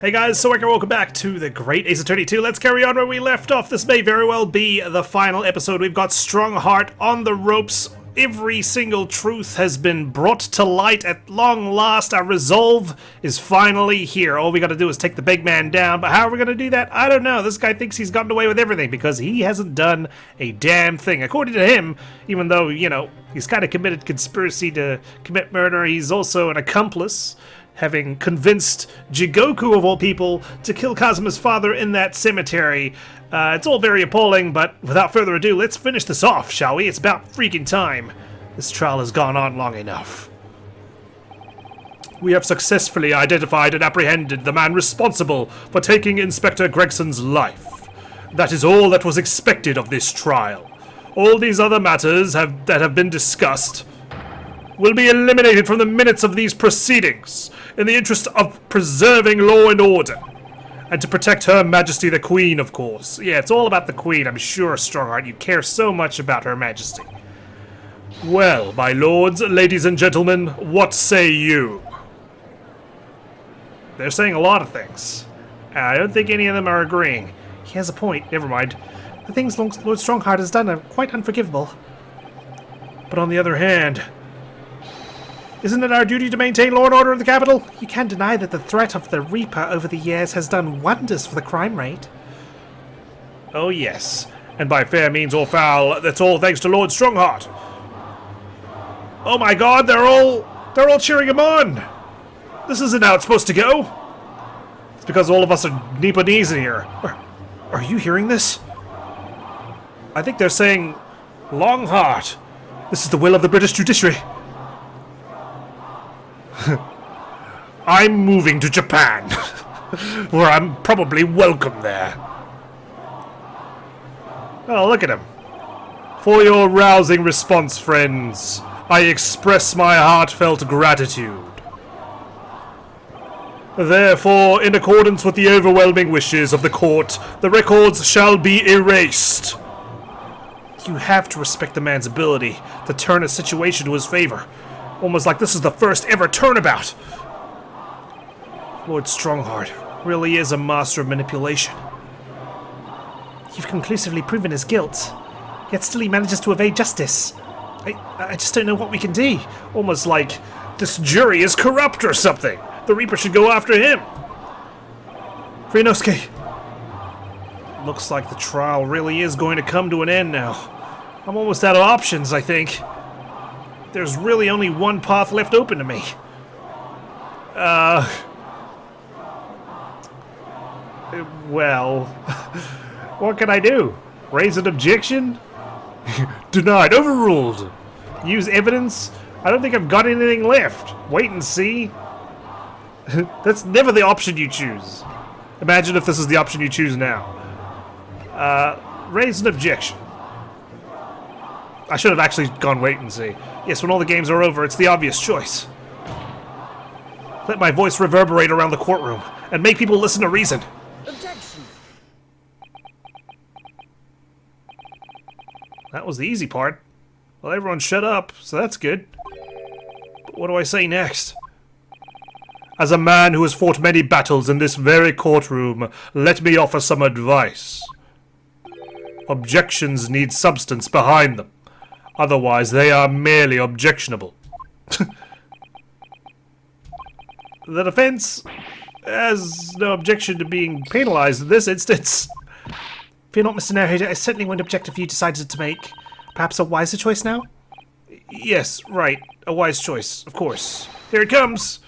Hey guys, so welcome back to the Great Ace Attorney 2. Let's carry on where we left off. This may very well be the final episode. We've got Strongheart on the ropes. Every single truth has been brought to light at long last. Our resolve is finally here. All we gotta do is take the big man down, but how are we gonna do that? I don't know. This guy thinks he's gotten away with everything because he hasn't done a damn thing. According to him, even though, you know, he's kind of committed conspiracy to commit murder, he's also an accomplice, having convinced Jigoku, of all people, to kill Kazuma's father in that cemetery. It's all very appalling, but without further ado, let's finish this off, shall we? It's about freaking time. This trial has gone on long enough. We have successfully identified and apprehended the man responsible for taking Inspector Gregson's life. That is all that was expected of this trial. All these other matters that have been discussed will be eliminated from the minutes of these proceedings, in the interest of preserving law and order. And to protect Her Majesty the Queen, of course. Yeah, it's all about the Queen, I'm sure, Strongheart. You care so much about Her Majesty. Well, my lords, ladies and gentlemen, what say you? They're saying a lot of things. I don't think any of them are agreeing. He has a point, never mind. The things Lord Strongheart has done are quite unforgivable. But on the other hand, isn't it our duty to maintain law and order in the capital? You can't deny that the threat of the Reaper over the years has done wonders for the crime rate. Oh yes, and by fair means or foul, that's all thanks to Lord Strongheart. Oh my god, they're all cheering him on! This isn't how it's supposed to go! It's because all of us are Nipponese in here. Are you hearing this? I think they're saying, Longheart, this is the will of the British judiciary. I'm moving to Japan, where I'm probably welcome there. Oh, look at him. For your rousing response, friends, I express my heartfelt gratitude. Therefore, in accordance with the overwhelming wishes of the court, the records shall be erased. You have to respect the man's ability to turn a situation to his favor. Almost like this is the first ever turnabout. Lord Strongheart really is a master of manipulation. You've conclusively proven his guilt, yet still he manages to evade justice. I just don't know what we can do. Almost like this jury is corrupt or something. The Reaper should go after him. Ryonosuke. Looks like the trial really is going to come to an end now. I'm almost out of options, I think. There's really only one path left open to me. Well, what can I do? Raise an objection? Denied, overruled. Use evidence? I don't think I've got anything left. Wait and see. That's never the option you choose. Imagine if this is the option you choose now. Raise an objection. I should have actually gone wait and see. Yes, when all the games are over, it's the obvious choice. Let my voice reverberate around the courtroom and make people listen to reason. Objection. That was the easy part. Well, everyone shut up, so that's good. But what do I say next? As a man who has fought many battles in this very courtroom, let me offer some advice. Objections need substance behind them. Otherwise, they are merely objectionable. The defense has no objection to being penalized in this instance. Fear not, Mr. Naruhodo, I certainly won't object if you decided to make perhaps a wiser choice now. Yes, right. A wise choice, of course. Here it comes!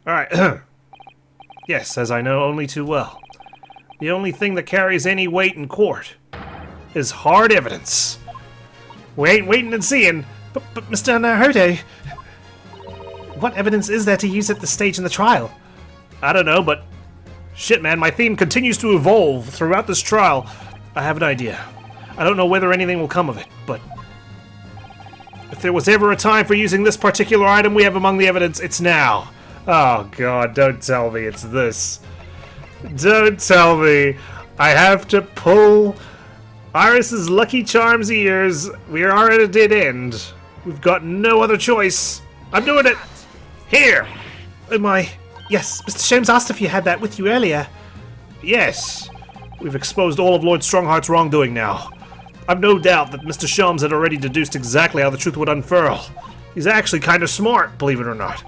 Alright. Yes, as I know only too well. The only thing that carries any weight in court is hard evidence. We ain't waiting and seeing. But Mr. Naruhodo, what evidence is there to use at this stage in the trial? I don't know, but shit, man, my theme continues to evolve throughout this trial. I have an idea. I don't know whether anything will come of it, but if there was ever a time for using this particular item we have among the evidence, it's now. Oh god, don't tell me it's this. Don't tell me I have to pull Iris's Lucky Charms ears. We are at a dead end. We've got no other choice. I'm doing it! Here! Oh my. Yes, Mr. Sholmes asked if you had that with you earlier. Yes. We've exposed all of Lord Strongheart's wrongdoing now. I've no doubt that Mr. Sholmes had already deduced exactly how the truth would unfurl. He's actually kind of smart, believe it or not.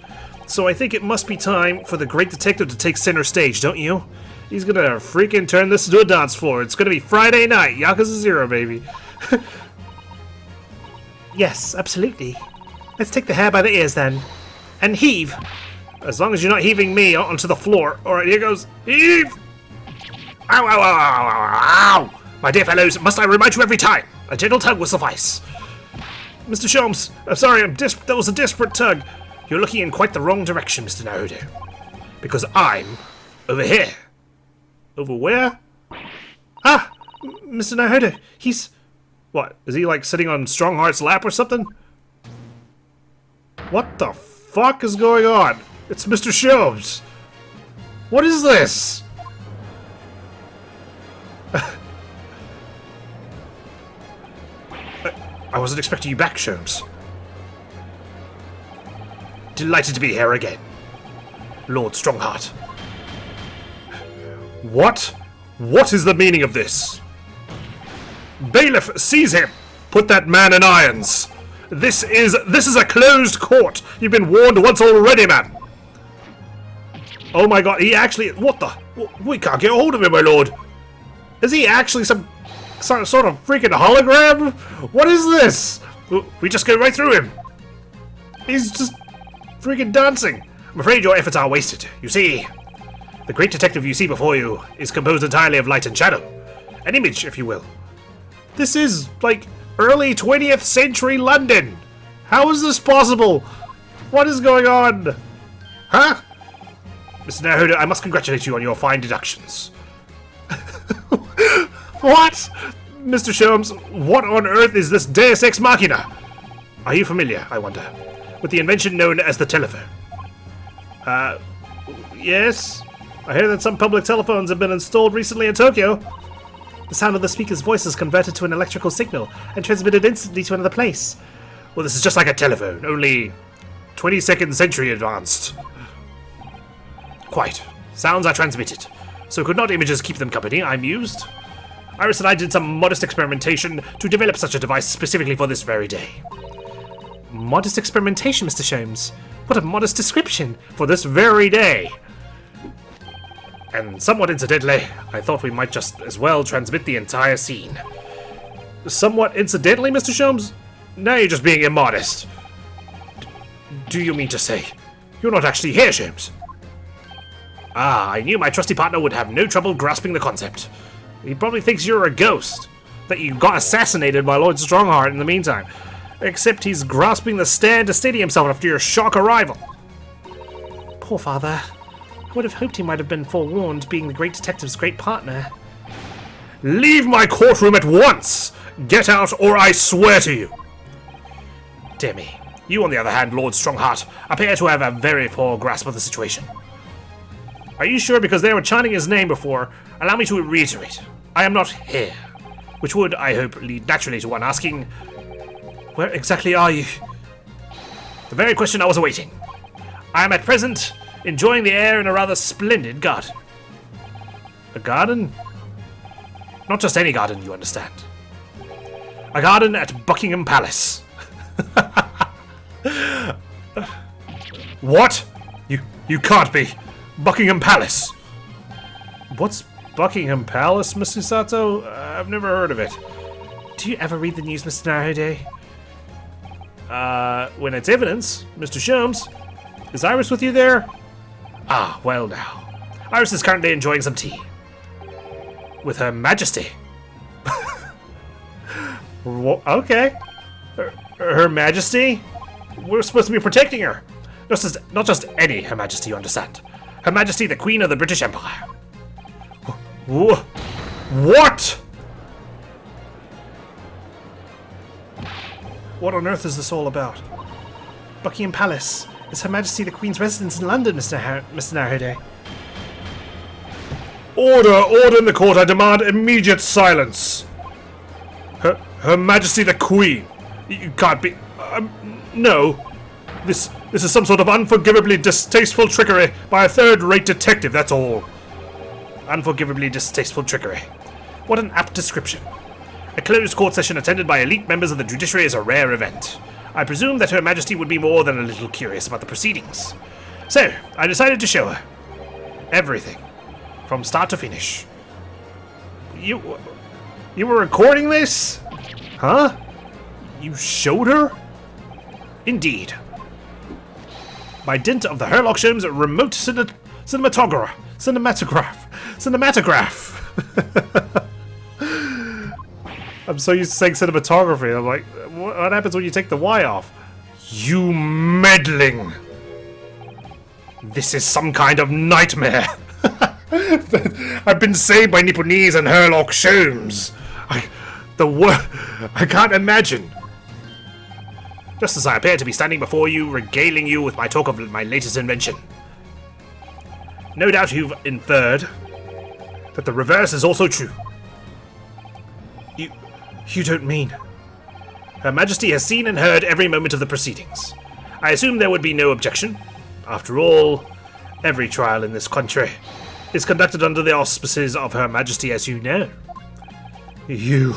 So I think it must be time for the great detective to take center stage, don't you? He's gonna freaking turn this into a dance floor. It's gonna be Friday night, Yakuza 0, baby. Yes, absolutely. Let's take the hair by the ears then. And heave. As long as you're not heaving me onto the floor. Alright, here goes. Heave! Ow, ow, ow, ow, ow, ow! My dear fellows, must I remind you every time? A gentle tug will suffice. Mr. Sholmes, I'm sorry, that was a desperate tug. You're looking in quite the wrong direction, Mr. Naruhodo. Because I'm over here. Over where? Ah! Mr. Naruhodo, he's... What, is he like sitting on Strongheart's lap or something? What the fuck is going on? It's Mr. Sholmes. What is this? I wasn't expecting you back, Sholmes. Delighted to be here again, Lord Strongheart. What? What is the meaning of this? Bailiff, seize him! Put that man in irons! This is a closed court! You've been warned once already, man! Oh my god, he actually... What the... We can't get a hold of him, my lord! Is he actually some sort of freaking hologram? What is this? We just go right through him! He's just freaking dancing! I'm afraid your efforts are wasted. You see, the great detective you see before you is composed entirely of light and shadow. An image, if you will. This is, like, early 20th century London! How is this possible? What is going on? Huh? Mr. Naruhodo, I must congratulate you on your fine deductions. What? Mr. Sholmes, what on earth is this Deus Ex Machina? Are you familiar, I wonder, with the invention known as the telephone? Yes. I hear that some public telephones have been installed recently in Tokyo. The sound of the speaker's voice is converted to an electrical signal and transmitted instantly to another place. Well, this is just like a telephone, only 22nd century advanced. Quite. Sounds are transmitted. So could not images keep them company, I mused. Iris and I did some modest experimentation to develop such a device specifically for this very day. Modest experimentation, Mr. Sholmes. What a modest description. For this very day. And somewhat incidentally, I thought we might just as well transmit the entire scene. Somewhat incidentally, Mr. Sholmes? Now you're just being immodest. Do you mean to say you're not actually here, Sholmes? Ah, I knew my trusty partner would have no trouble grasping the concept. He probably thinks you're a ghost, that you got assassinated by Lord Strongheart in the meantime. Except he's grasping the stand to steady himself after your shock arrival. Poor father. I would have hoped he might have been forewarned, being the great detective's great partner. Leave my courtroom at once! Get out, or I swear to you! Dear me. You, on the other hand, Lord Strongheart, appear to have a very poor grasp of the situation. Are you sure? Because they were chanting his name before. Allow me to reiterate. I am not here. Which would, I hope, lead naturally to one asking, where exactly are you? The very question I was awaiting. I am at present enjoying the air in a rather splendid garden. A garden? Not just any garden, you understand. A garden at Buckingham Palace. What? You can't be. Buckingham Palace. What's Buckingham Palace, Miss Susato? I've never heard of it. Do you ever read the news, Mr. Naruhodo? When it's evidence, Mr. Sholmes. Is Iris with you there? Ah, well now. Iris is currently enjoying some tea. With Her Majesty. Okay. Her Majesty? We're supposed to be protecting her. Not just any Her Majesty, you understand. Her Majesty, the Queen of the British Empire. What? What on earth is this all about? Buckingham Palace. Is Her Majesty the Queen's residence in London, Mr. Naruhodo? Order in the court. I demand immediate silence. Her Majesty the Queen. You can't be... no. This This is some sort of unforgivably distasteful trickery by a third-rate detective, that's all. Unforgivably distasteful trickery. What an apt description. A closed court session attended by elite members of the judiciary is a rare event. I presume that Her Majesty would be more than a little curious about the proceedings. So, I decided to show her. Everything. From start to finish. You were recording this? Huh? You showed her? Indeed. By dint of the Herlock Sholmes remote cinematograph. I'm so used to saying cinematography. I'm like, what happens when you take the Y off? You meddling! This is some kind of nightmare. I've been saved by Nipponese and Herlock Sholmes. I can't imagine. Just as I appear to be standing before you, regaling you with my talk of my latest invention. No doubt you've inferred that the reverse is also true. You don't mean... Her Majesty has seen and heard every moment of the proceedings. I assume there would be no objection. After all, every trial in this country is conducted under the auspices of Her Majesty, as you know. You...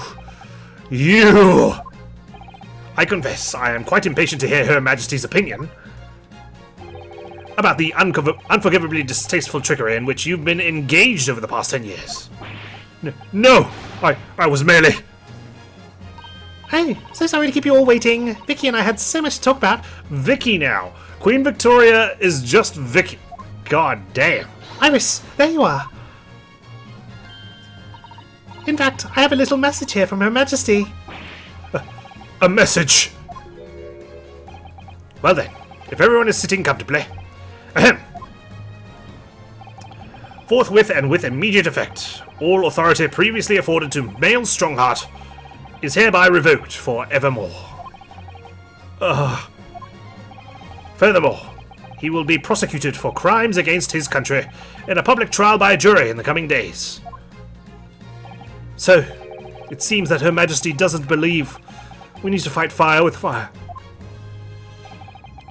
I confess, I am quite impatient to hear Her Majesty's opinion about the unforgivably distasteful trickery in which you've been engaged over the past 10 years. No! I was merely... Hey, so sorry to keep you all waiting. Vicky and I had so much to talk about. Vicky now. Queen Victoria is just Vicky. God damn. Iris, there you are. In fact, I have a little message here from Her Majesty. A message. Well then, if everyone is sitting comfortably. Ahem. Forthwith and with immediate effect, all authority previously afforded to male Strongheart is hereby revoked for evermore. Furthermore, he will be prosecuted for crimes against his country in a public trial by a jury in the coming days. So, it seems that Her Majesty doesn't believe we need to fight fire with fire.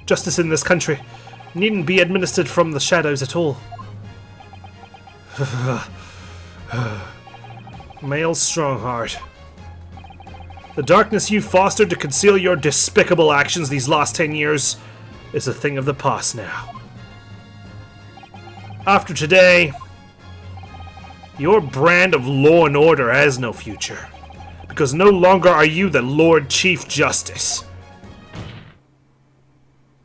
Justice in this country needn't be administered from the shadows at all. Male Strongheart. The darkness you fostered to conceal your despicable actions these last 10 years is a thing of the past now. After today, your brand of law and order has no future, because no longer are you the Lord Chief Justice.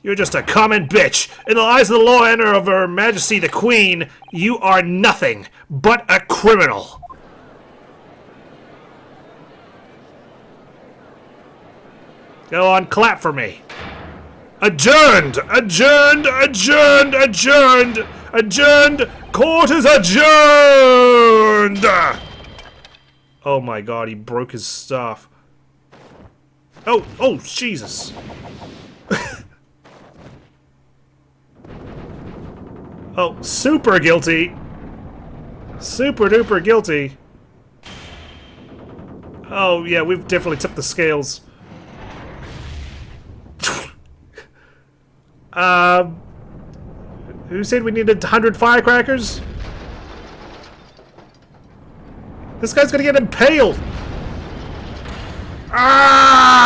You're just a common bitch. In the eyes of the law and order of Her Majesty the Queen, you are nothing but a criminal. Go on, clap for me. Adjourned! Adjourned! Adjourned! Adjourned! Adjourned! Court is adjourned! Oh my god, he broke his stuff. Oh, Jesus. Oh, super guilty. Super duper guilty. Oh yeah, we've definitely tipped the scales. Who said we needed 100 firecrackers? This guy's gonna get impaled! Ah!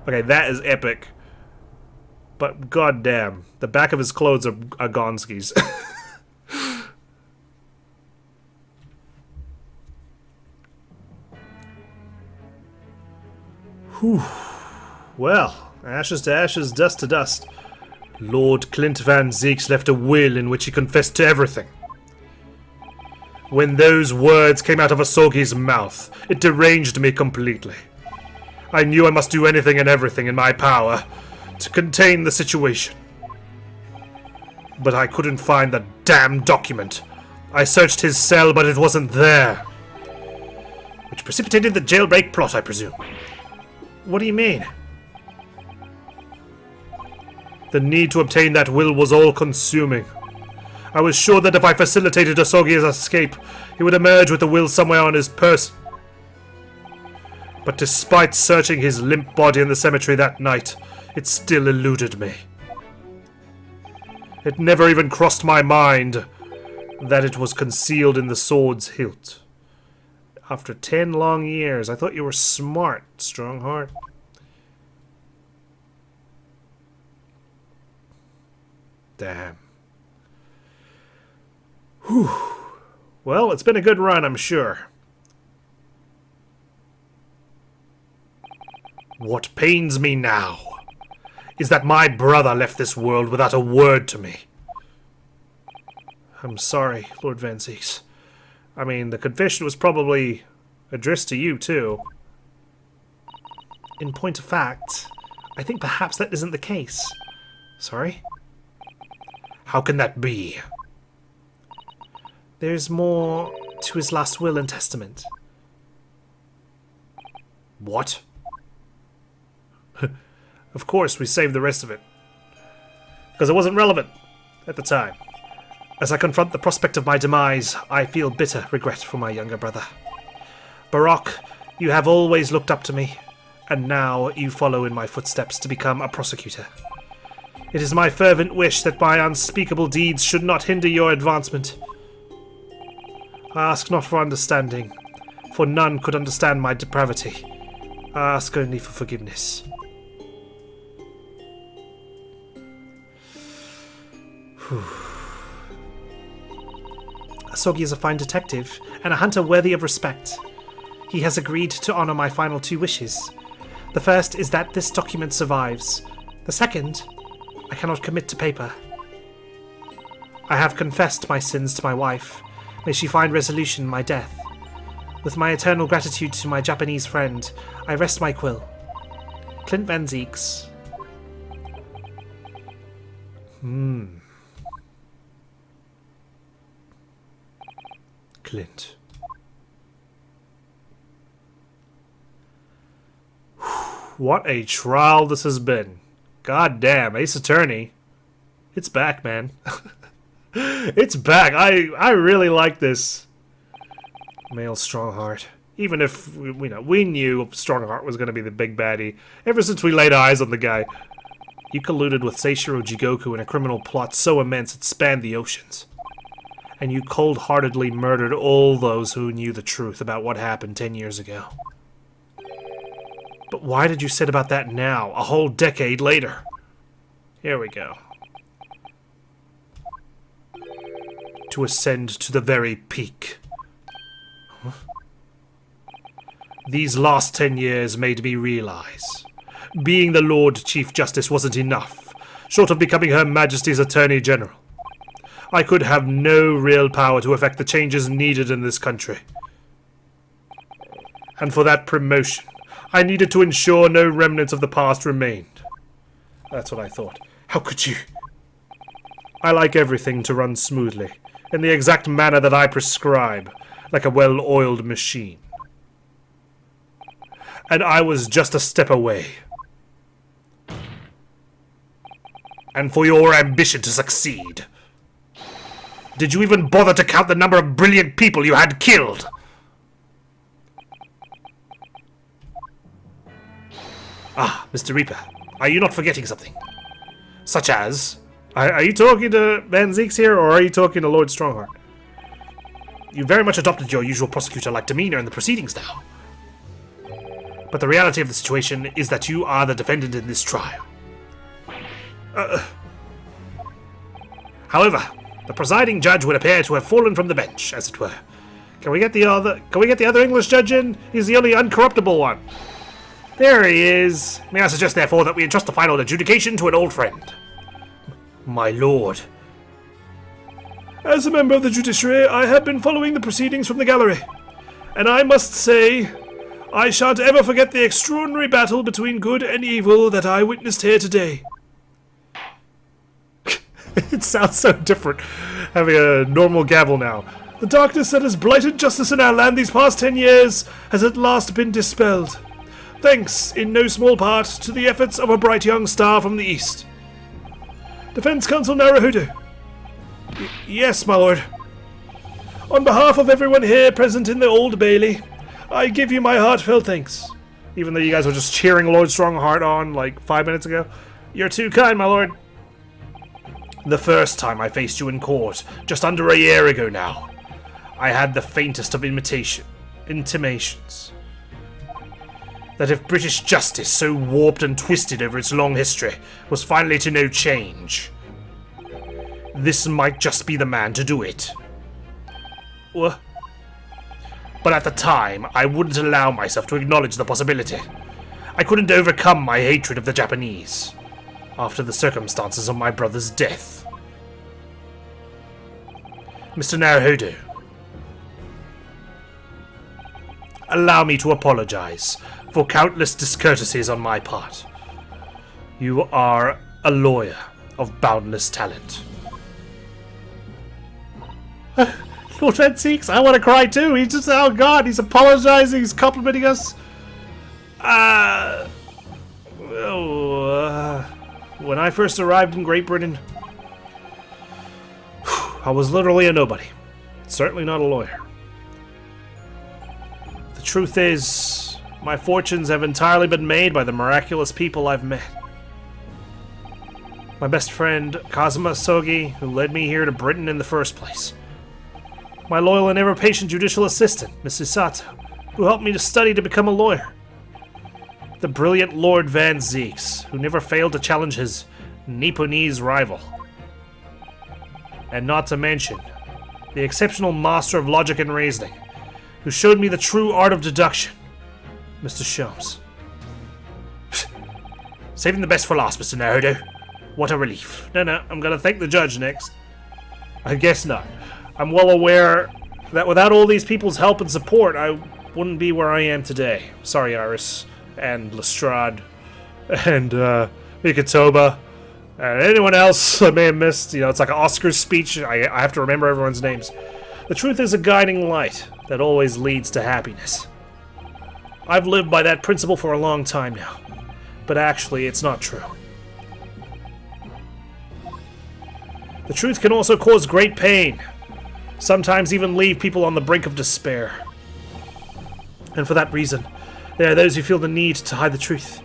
Okay, that is epic. But goddamn, the back of his clothes are Gonski's. Whew. Well, ashes to ashes, dust to dust. Lord Clint Van Zeeks left a will in which he confessed to everything. When those words came out of Asogi's mouth, it deranged me completely. I knew I must do anything and everything in my power to contain the situation. But I couldn't find the damn document. I searched his cell, but it wasn't there. Which precipitated the jailbreak plot, I presume. What do you mean? The need to obtain that will was all-consuming. I was sure that if I facilitated Asogi's escape, he would emerge with the will somewhere on his person. But despite searching his limp body in the cemetery that night, it still eluded me. It never even crossed my mind that it was concealed in the sword's hilt. After 10 long years, I thought you were smart, Strongheart. Damn. Whew. Well, it's been a good run, I'm sure. What pains me now is that my brother left this world without a word to me. I'm sorry, Lord Van Zieks. I mean, the confession was probably addressed to you, too. In point of fact, I think perhaps that isn't the case. Sorry? How can that be? There's more to his last will and testament. What? Of course, we saved the rest of it. Because it wasn't relevant at the time. As I confront the prospect of my demise, I feel bitter regret for my younger brother. Barak, you have always looked up to me, and now you follow in my footsteps to become a prosecutor. It is my fervent wish that my unspeakable deeds should not hinder your advancement. I ask not for understanding, for none could understand my depravity. I ask only for forgiveness. Asogi is a fine detective, and a hunter worthy of respect. He has agreed to honor my final 2 wishes. The first is that this document survives. The second, I cannot commit to paper. I have confessed my sins to my wife. May she find resolution in my death. With my eternal gratitude to my Japanese friend, I rest my quill. Clint Van Zieks. Clint. What a trial this has been. God damn, Ace Attorney. It's back, man. It's back. I really like this. Male Strongheart. Even if, we knew Strongheart was going to be the big baddie. Ever since we laid eyes on the guy. You colluded with Seishiro Jigoku in a criminal plot so immense it spanned the oceans. And you cold-heartedly murdered all those who knew the truth about what happened 10 years ago. But why did you set about that now, a whole decade later? Here we go. To ascend to the very peak. Huh? These last 10 years made me realize being the Lord Chief Justice wasn't enough, short of becoming Her Majesty's Attorney General. I could have no real power to effect the changes needed in this country. And for that promotion, I needed to ensure no remnants of the past remained. That's what I thought. How could you? I like everything to run smoothly, in the exact manner that I prescribe, like a well-oiled machine. And I was just a step away. And for your ambition to succeed. Did you even bother to count the number of brilliant people you had killed? Ah, Mr. Reaper, are you not forgetting something? Such as... Are you talking to Van Zieks here, or are you talking to Lord Strongheart? You very much adopted your usual prosecutor-like demeanor in the proceedings now. But the reality of the situation is that you are the defendant in this trial. However, the presiding judge would appear to have fallen from the bench, as it were. Can we get the other English judge in? He's the only uncorruptible one. There he is. May I suggest, therefore, that we entrust the final adjudication to an old friend? My lord. As a member of the judiciary, I have been following the proceedings from the gallery. And I must say, I shan't ever forget the extraordinary battle between good and evil that I witnessed here today. It sounds so different, having a normal gavel now. The darkness that has blighted justice in our land these past 10 years has at last been dispelled. Thanks, in no small part, to the efforts of a bright young star from the east. Defense Counsel Naruhodo. Yes, my lord. On behalf of everyone here present in the Old Bailey, I give you my heartfelt thanks. Even though you guys were just cheering Lord Strongheart on like 5 minutes ago. You're too kind, my lord. The first time I faced you in court, just under a year ago now, I had the faintest of intimations that if British justice, so warped and twisted over its long history, was finally to know change, this might just be the man to do it. What? But at the time, I wouldn't allow myself to acknowledge the possibility. I couldn't overcome my hatred of the Japanese after the circumstances of my brother's death. Mr. Naruhodo, allow me to apologize for countless discourtesies on my part. You are a lawyer of boundless talent. Lord Van Zieks, I want to cry too. He's just, oh god, he's apologizing, he's complimenting us. When I first arrived in Great Britain, I was literally a nobody. Certainly not a lawyer. The truth is, my fortunes have entirely been made by the miraculous people I've met. My best friend, Kazuma Sogi, who led me here to Britain in the first place. My loyal and ever-patient judicial assistant, Miss Susato, who helped me to study to become a lawyer. The brilliant Lord Van Zieks, who never failed to challenge his Nipponese rival. And not to mention, the exceptional master of logic and reasoning, who showed me the true art of deduction, Mr. Sholmes. Saving the best for last, Mr. Naruhodo. What a relief. No, I'm gonna thank the judge next. I guess not. I'm well aware that without all these people's help and support, I wouldn't be where I am today. Sorry, Iris, and Lestrade, and Mikatoba, and anyone else I may have missed. You know, it's like an Oscars speech. I have to remember everyone's names. The truth is a guiding light that always leads to happiness. I've lived by that principle for a long time now, but actually it's not true. The truth can also cause great pain, sometimes even leave people on the brink of despair. And for that reason, there are those who feel the need to hide the truth,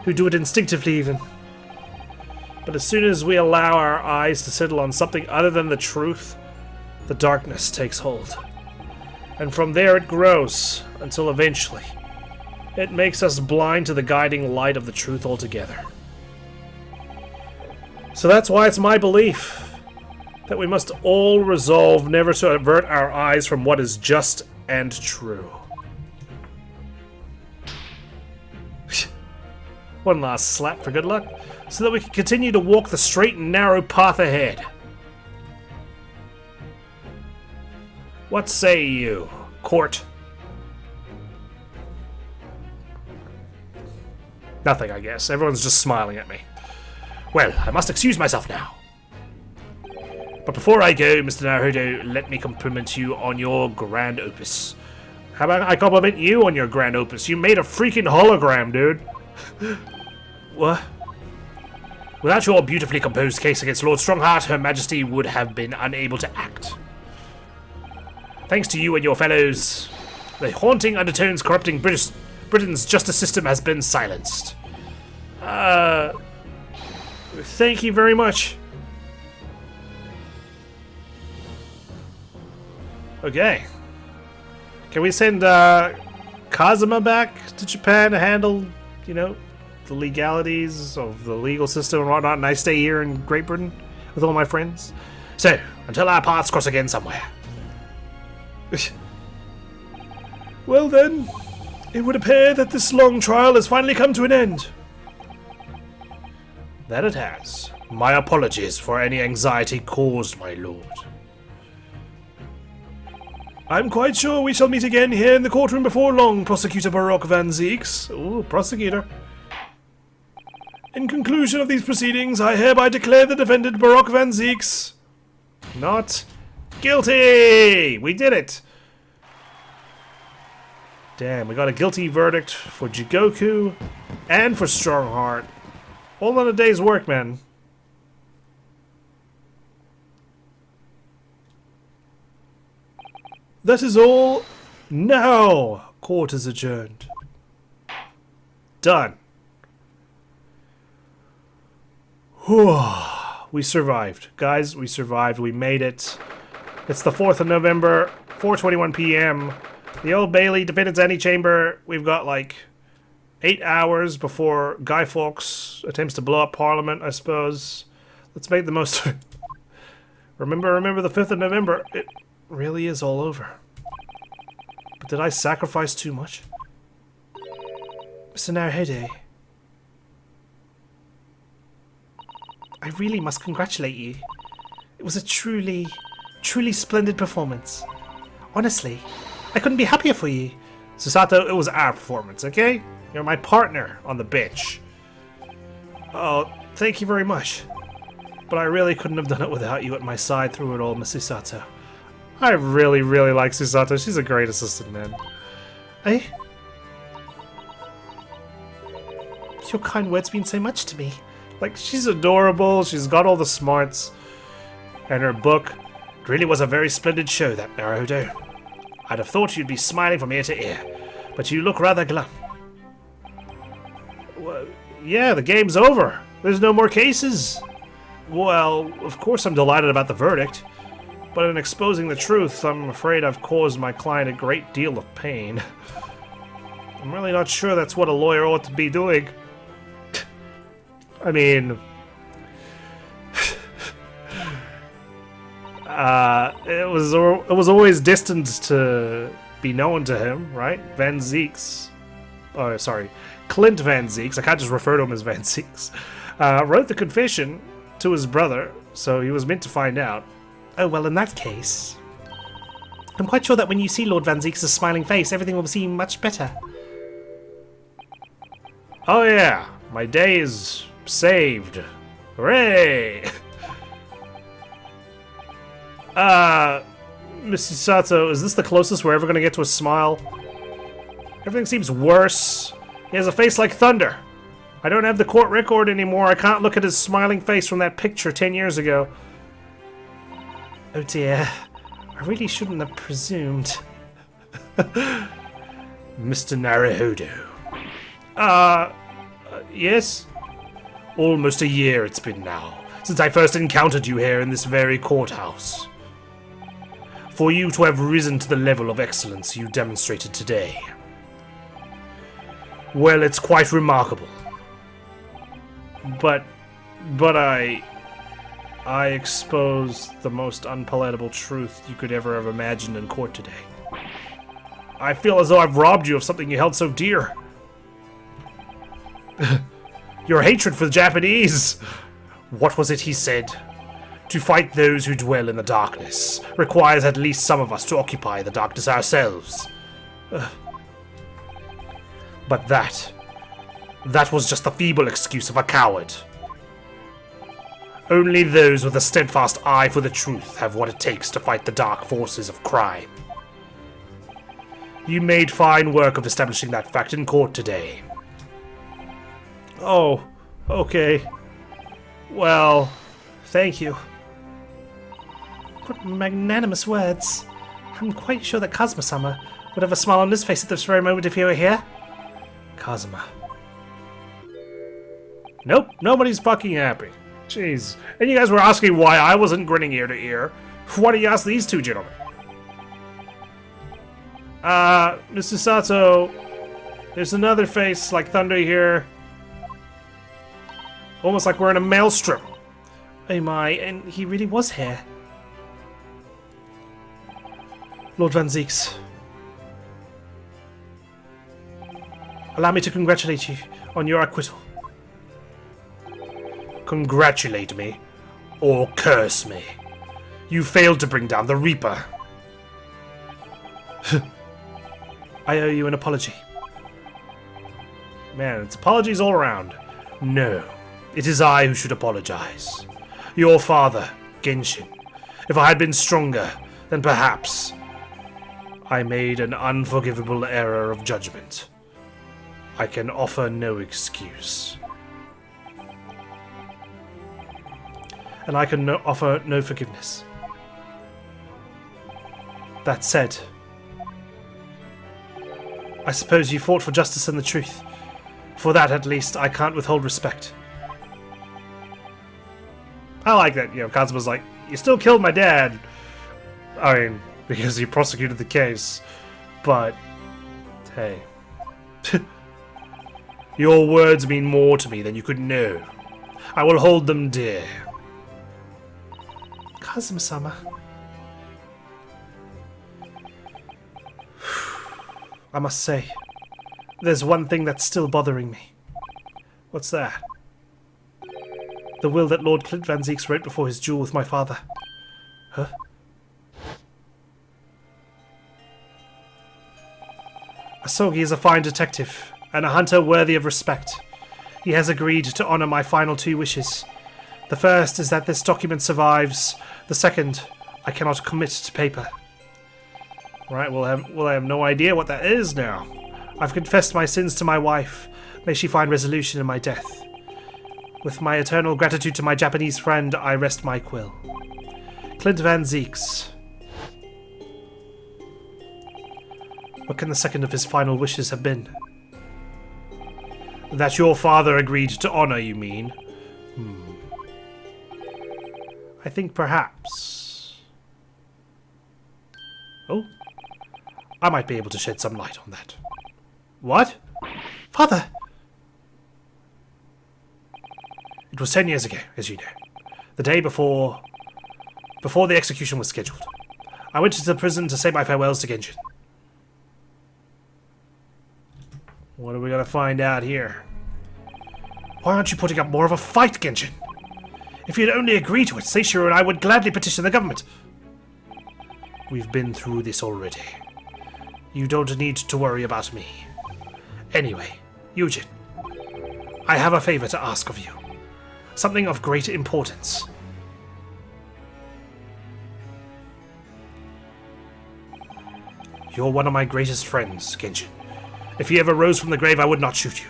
who do it instinctively even. But as soon as we allow our eyes to settle on something other than the truth, the darkness takes hold. And from there it grows, until eventually, it makes us blind to the guiding light of the truth altogether. So that's why it's my belief that we must all resolve never to avert our eyes from what is just and true. One last slap for good luck, so that we can continue to walk the straight and narrow path ahead. What say you, court? Nothing, I guess. Everyone's just smiling at me. Well, I must excuse myself now. But before I go, Mr. Naruhodo, let me compliment you on your grand opus. How about I compliment you on your grand opus? You made a freaking hologram, dude. What? Without your beautifully composed case against Lord Strongheart, Her Majesty would have been unable to act. Thanks to you and your fellows, the haunting undertones corrupting Britain's justice system has been silenced. Thank you very much. Okay. Can we send Kazuma back to Japan to handle, you know, the legalities of the legal system and whatnot, and I stay here in Great Britain with all my friends? So, until our paths cross again somewhere. Well then, it would appear that this long trial has finally come to an end. That it has. My apologies for any anxiety caused, my lord. I'm quite sure we shall meet again here in the courtroom before long, Prosecutor Baroque Van Zieks. Ooh, prosecutor. In conclusion of these proceedings, I hereby declare the defendant Baroque Van Zieks not guilty! We did it! Damn, we got a guilty verdict for Jigoku and for Strongheart. All in a day's work, man. That is all. Now, court is adjourned. Done. We survived. Guys, we survived. We made it. It's the 4th of November, 4:21 p.m. The Old Bailey Defendant's Antechamber. We've got like 8 hours before Guy Fawkes attempts to blow up Parliament, I suppose. Let's make the most of it. Remember the 5th of November. It really is all over. But did I sacrifice too much? Mr. Naruhodo, I really must congratulate you. It was a truly splendid performance. Honestly, I couldn't be happier for you. Susato, it was our performance, okay? You're my partner on the bench. Oh, thank you very much. But I really couldn't have done it without you at my side through it all, Miss Susato. I really like Susato. She's a great assistant, man. Eh? Your kind words mean so much to me. Like, she's adorable, she's got all the smarts. And her book, it really was a very splendid show, that Naruhodo. I'd have thought you'd be smiling from ear to ear, but you look rather glum. Well, yeah, the game's over. There's no more cases. Well, of course I'm delighted about the verdict, but in exposing the truth, I'm afraid I've caused my client a great deal of pain. I'm really not sure that's what a lawyer ought to be doing. I mean, it was always destined to be known to him, right? Van Zeeks, oh sorry, Clint Van Zeeks. I can't just refer to him as Van Zeeks. Wrote the confession to his brother, so he was meant to find out. Oh well, in that case, I'm quite sure that when you see Lord Van Zeeks' smiling face, everything will seem much better. Oh yeah, my day is saved. Hooray! Mr. Susato, is this the closest we're ever gonna get to a smile? Everything seems worse. He has a face like thunder. I don't have the court record anymore. I can't look at his smiling face from that picture 10 years ago. Oh dear. I really shouldn't have presumed. Mr. Naruhodo. Yes? Almost a year it's been now, since I first encountered you here in this very courthouse. For you to have risen to the level of excellence you demonstrated today, well, it's quite remarkable. But I exposed the most unpalatable truth you could ever have imagined in court today. I feel as though I've robbed you of something you held so dear. Your hatred for the Japanese. What was it he said? To fight those who dwell in the darkness requires at least some of us to occupy the darkness ourselves. But that was just the feeble excuse of a coward. Only those with a steadfast eye for the truth have what it takes to fight the dark forces of crime. You made fine work of establishing that fact in court today. Oh, okay. Well, thank you. What magnanimous words. I'm quite sure that Kazuma-sama would have a smile on his face at this very moment if he were here. Kazuma. Nope, nobody's fucking happy. Jeez. And you guys were asking why I wasn't grinning ear to ear. Why don't you ask these two gentlemen? Mr. Sato, there's another face like thunder here. Almost like we're in a maelstrom. Oh my, and he really was here. Lord Van Zeeks, allow me to congratulate you on your acquittal. Congratulate me, or curse me. You failed to bring down the Reaper. I owe you an apology. Man, it's apologies all around. No, it is I who should apologize. Your father, Genshin. If I had been stronger, then perhaps I made an unforgivable error of judgment. I can offer no excuse. And I can offer no forgiveness. That said, I suppose you fought for justice and the truth. For that, at least, I can't withhold respect. I like that, Kazuma's like, you still killed my dad. I mean, because he prosecuted the case. But, hey. Your words mean more to me than you could know. I will hold them dear. Kazuma-sama. I must say, there's one thing that's still bothering me. What's that? The will that Lord Clint Van Zeeks wrote before his duel with my father. Huh? Asogi is a fine detective, and a hunter worthy of respect. He has agreed to honor my final 2 wishes. The first is that this document survives. The second, I cannot commit to paper. Right, well, I have no idea what that is now. I've confessed my sins to my wife. May she find resolution in my death. With my eternal gratitude to my Japanese friend, I rest my quill. Clint Van Zeeks. What can the second of his final wishes have been? That your father agreed to honor, you mean? I think perhaps... Oh. I might be able to shed some light on that. What? Father! It was 10 years ago, as you know. The day before the execution was scheduled. I went to the prison to say my farewells to Genjin. What are we gonna find out here? Why aren't you putting up more of a fight, Genjin? If you'd only agree to it, Seishiro and I would gladly petition the government. We've been through this already. You don't need to worry about me. Anyway, Yujin, I have a favor to ask of you. Something of great importance. You're one of my greatest friends, Genjin. If you ever rose from the grave, I would not shoot you.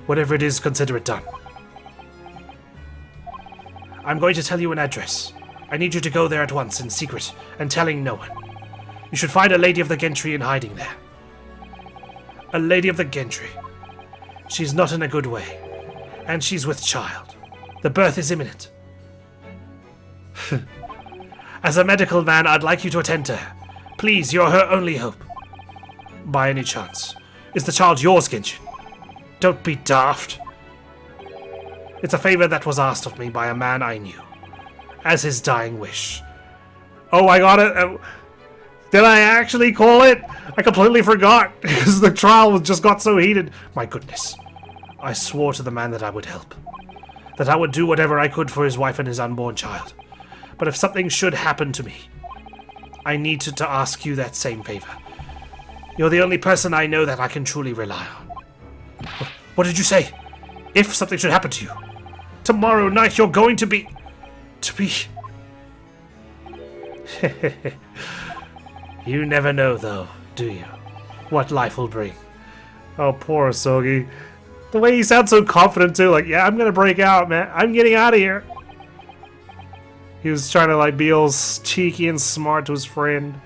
Whatever it is, consider it done. I'm going to tell you an address. I need you to go there at once, in secret, and telling no one. You should find a lady of the gentry in hiding there. A lady of the gentry. She's not in a good way, and she's with child. The birth is imminent. As a medical man, I'd like you to attend to her. Please, you're her only hope. By any chance, is the child yours, Genshin? Don't be daft. It's a favor that was asked of me by a man I knew, as his dying wish. Oh, I got it. Did I actually call it? I completely forgot, because the trial just got so heated. My goodness. I swore to the man that I would help. That I would do whatever I could for his wife and his unborn child. But if something should happen to me, I need to ask you that same favor. You're the only person I know that I can truly rely on. What did you say? If something should happen to you. Tomorrow night you're going to be... You never know, though, do you? What life will bring. Oh, poor Asogi. The way he sounds so confident, too. Like, yeah, I'm gonna break out, man. I'm getting out of here. He was trying to, like, be all cheeky and smart to his friend.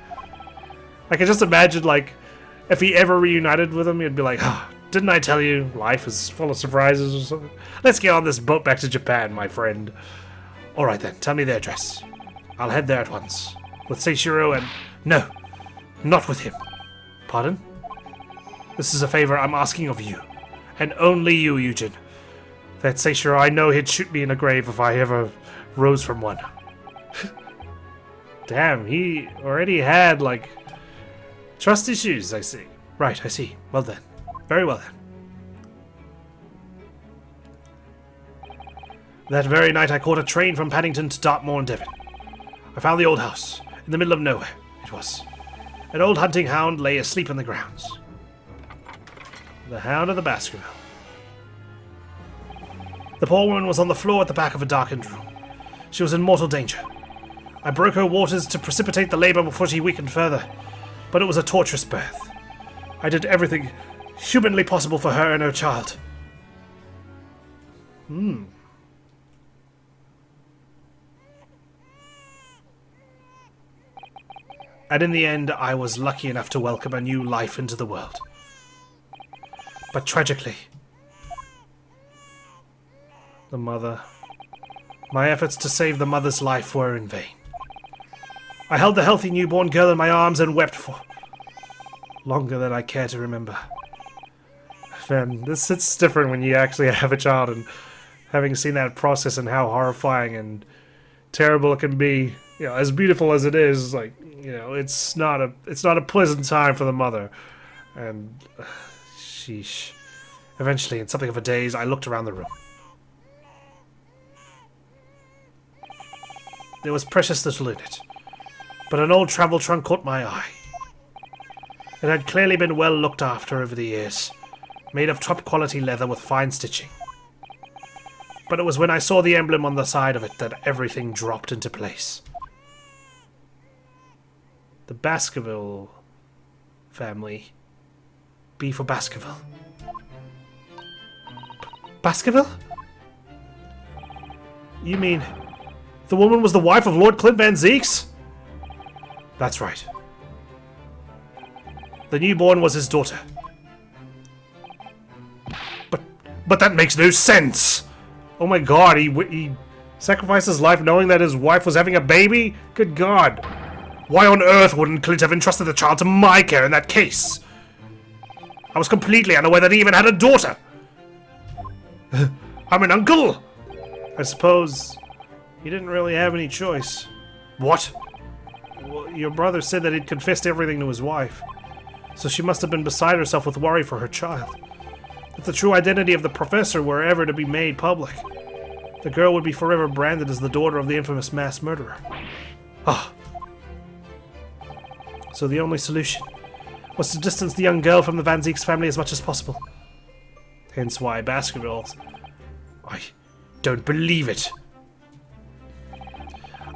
I can just imagine, like, if he ever reunited with him, he'd be like, oh, didn't I tell you life is full of surprises or something? Let's get on this boat back to Japan, my friend. Alright then, tell me the address. I'll head there at once. With Seishiro and... No, not with him. Pardon? This is a favor I'm asking of you. And only you, Eugen. That Seishiro, I know he'd shoot me in a grave if I ever rose from one. Damn, he already had, like... trust issues, I see. Right, I see. Well then. Very well then. That very night I caught a train from Paddington to Dartmoor in Devon. I found the old house, in the middle of nowhere, it was. An old hunting hound lay asleep in the grounds. The Hound of the Baskerville. The poor woman was on the floor at the back of a darkened room. She was in mortal danger. I broke her waters to precipitate the labor before she weakened further, but it was a torturous birth. I did everything humanly possible for her and her child. And in the end, I was lucky enough to welcome a new life into the world. But tragically, The mother. My efforts to save the mother's life were in vain. I held the healthy newborn girl in my arms and wept for longer than I care to remember. Man, it's different when you actually have a child, and having seen that process and how horrifying and terrible it can be, you know, as beautiful as it is, like, you know, it's not a pleasant time for the mother. And sheesh. Eventually, in something of a daze, I looked around the room. There was precious little in it, but an old travel trunk caught my eye. It had clearly been well looked after over the years, made of top-quality leather with fine stitching. But it was when I saw the emblem on the side of it that everything dropped into place. The Baskerville family. B for Baskerville. Baskerville? You mean the woman was the wife of Lord Clint Van Zeeks? That's right. The newborn was his daughter. But that makes no sense! Oh my god, he sacrificed his life knowing that his wife was having a baby? Good god. Why on earth wouldn't Clint have entrusted the child to my care in that case? I was completely unaware that he even had a daughter! I'm an uncle! I suppose he didn't really have any choice. What? Well, your brother said that he'd confessed everything to his wife, so she must have been beside herself with worry for her child. If the true identity of the professor were ever to be made public, the girl would be forever branded as the daughter of the infamous mass murderer. Ah. So the only solution was to distance the young girl from the Van Zeeks family as much as possible. Hence why Baskervilles. I don't believe it.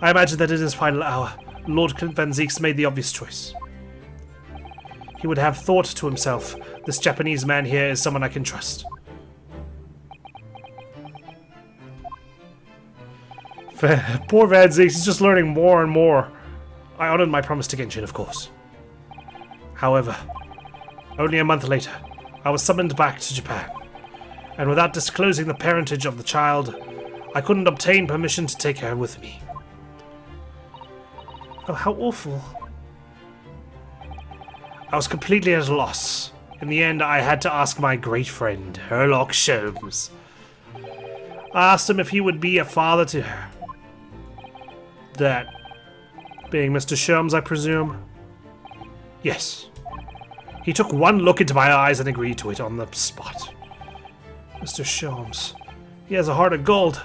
I imagine that in his final hour, Lord Clint Van Zeeks made the obvious choice. He would have thought to himself, this Japanese man here is someone I can trust. Poor Van Zeeks is just learning more and more. I honored my promise to Genshin, of course. However, only a month later, I was summoned back to Japan, and without disclosing the parentage of the child, I couldn't obtain permission to take her with me. Oh, how awful. I was completely at a loss. In the end, I had to ask my great friend, Herlock Sholmes. I asked him if he would be a father to her. That being Mr. Sholmes, I presume? Yes. He took one look into my eyes and agreed to it on the spot. Mr. Sholmes. He has a heart of gold.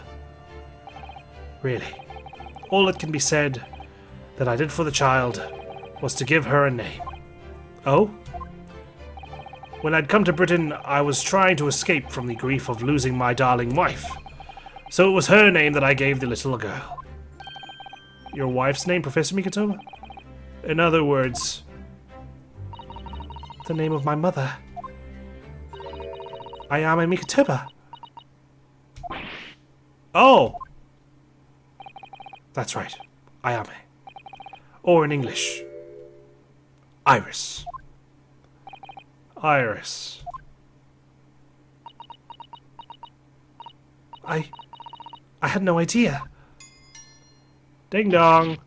Really. All that can be said that I did for the child was to give her a name. Oh? When I'd come to Britain, I was trying to escape from the grief of losing my darling wife. So it was her name that I gave the little girl. Your wife's name, Professor Mikatoba? In other words, the name of my mother. Ayame Mikatoba. Oh! That's right. Ayame. Or in English, Iris. Iris. I had no idea. Ding dong.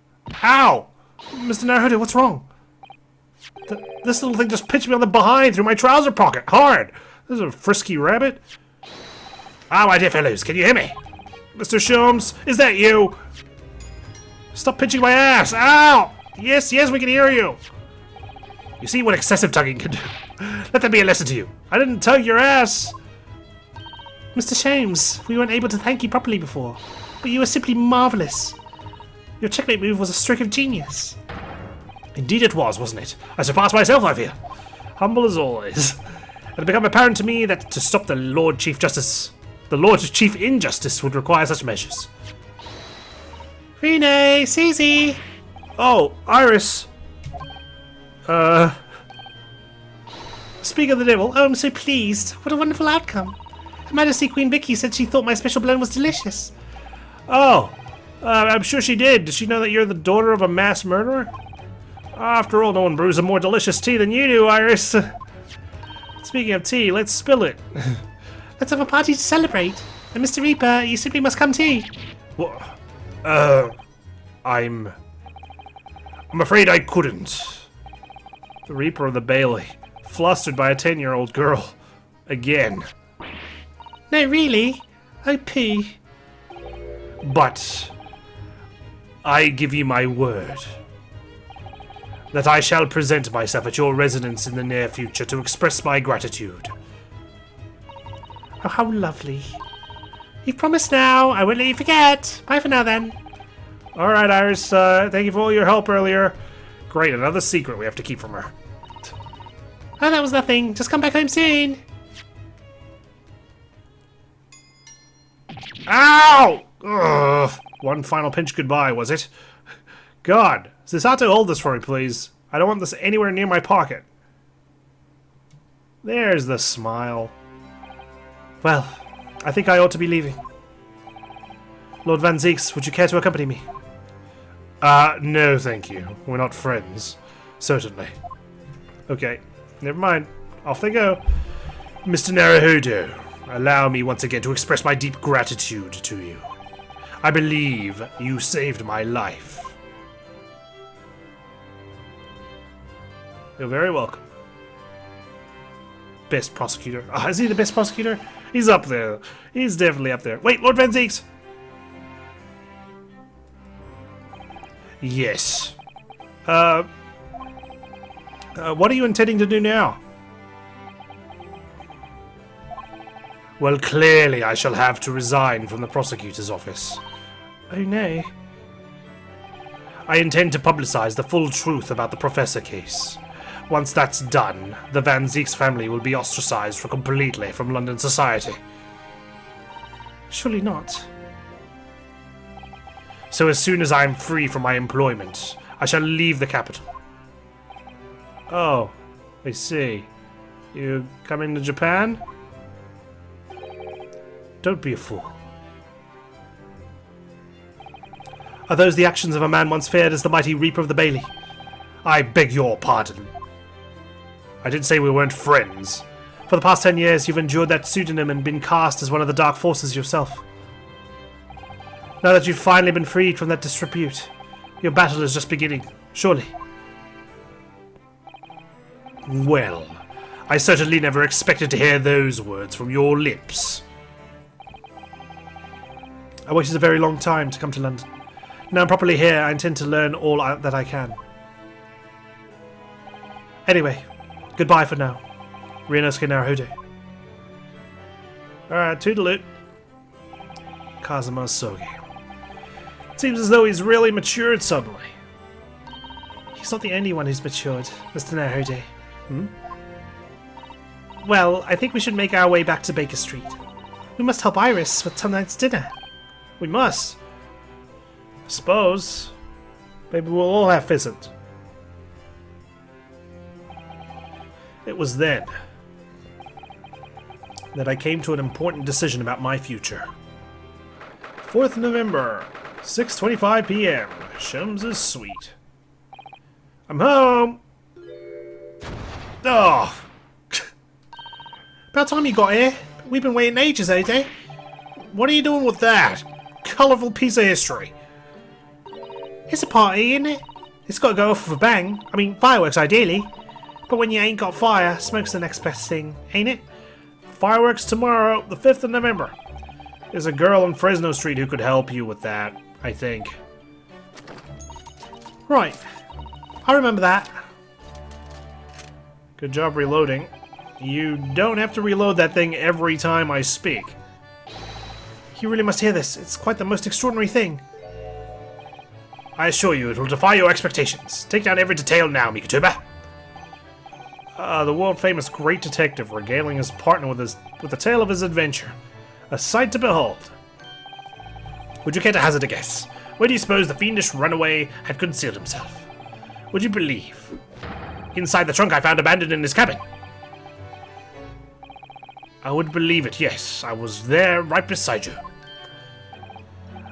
Ow! Mr. Naruhodo, what's wrong? This little thing just pitched me on the behind through my trouser pocket. Hard! This is a frisky rabbit. Ah, my dear fellows, can you hear me? Mr. Sholmes, is that you? Stop pinching my ass! Ow! Yes, yes, we can hear you! You see what excessive tugging can do. Let that be a lesson to you. I didn't tug your ass! Mr. Sholmes, we weren't able to thank you properly before, but you were simply marvelous. Your checkmate move was a stroke of genius. Indeed it was, wasn't it? I surpassed myself, I fear. Humble as always. It had become apparent to me that to stop the Lord Chief Injustice would require such measures. Rene, Susie! Oh, Iris. Speak of the devil, oh, I'm so pleased. What a wonderful outcome. Her Majesty Queen Vicky said she thought my special blend was delicious. Oh, I'm sure she did. Does she know that you're the daughter of a mass murderer? After all, no one brews a more delicious tea than you do, Iris. Speaking of tea, let's spill it. Let's have a party to celebrate. And Mr. Reaper, you simply must come too. What? I'm afraid I couldn't. The Reaper of the Bailey, flustered by a 10-year-old girl. Again. No, really? Oh, poo. But I give you my word that I shall present myself at your residence in the near future to express my gratitude. Oh, how lovely. You've promised now. I won't let you forget. Bye for now, then. Alright, Iris, thank you for all your help earlier. Great, another secret we have to keep from her. Oh, that was nothing. Just come back home soon. Ow! Ugh. One final pinch goodbye, was it? God, Susato, hold this for me, please. I don't want this anywhere near my pocket. There's the smile. Well, I think I ought to be leaving. Lord Van Zeeks, would you care to accompany me? No, thank you. We're not friends. Certainly. Okay, never mind. Off they go. Mr. Naruhodo, allow me once again to express my deep gratitude to you. I believe you saved my life. You're very welcome. Best prosecutor. Oh, is he the best prosecutor? He's up there. He's definitely up there. Wait, Lord Van Zeeks! Yes. What are you intending to do now? Well, clearly I shall have to resign from the prosecutor's office. Oh no. I intend to publicize the full truth about the Professor case. Once that's done, the Van Zeeks family will be ostracized completely from London society. Surely not. So as soon as I am free from my employment, I shall leave the capital. Oh, I see. You coming to Japan? Don't be a fool. Are those the actions of a man once feared as the mighty Reaper of the Bailey? I beg your pardon. I didn't say we weren't friends. For the past 10 years, you've endured that pseudonym and been cast as one of the dark forces yourself. Now that you've finally been freed from that disrepute, your battle is just beginning, surely. Well, I certainly never expected to hear those words from your lips. I waited a very long time to come to London. Now I'm properly here, I intend to learn all that I can. Anyway, goodbye for now. Ryonosuke Naruhodo. Alright, toodaloo. Kazuma Sogi. Seems as though he's really matured suddenly. He's not the only one who's matured, Mr. Naruhodo. Well, I think we should make our way back to Baker Street. We must help Iris with tonight's dinner. We must. I suppose. Maybe we'll all have pheasant. It was then that I came to an important decision about my future. 4th November, 6:25 p.m. Shums' suite. I'm home! Oh! About time you got here. We've been waiting ages, AJ. What are you doing with that? Colourful piece of history. It's a party, isn't it? It's got to go off with a bang. I mean, fireworks ideally. But when you ain't got fire, smoke's the next best thing, ain't it? Fireworks tomorrow, the 5th of November. There's a girl on Fresno Street who could help you with that, I think. Right. I remember that. Good job reloading. You don't have to reload that thing every time I speak. You really must hear this. It's quite the most extraordinary thing. I assure you it will defy your expectations. Take down every detail now, Mikatoba. The world-famous great detective regaling his partner with the tale of his adventure. A sight to behold. Would you care to hazard a guess? Where do you suppose the fiendish runaway had concealed himself? Would you believe? Inside the trunk I found abandoned in his cabin. I would believe it, yes. I was there right beside you.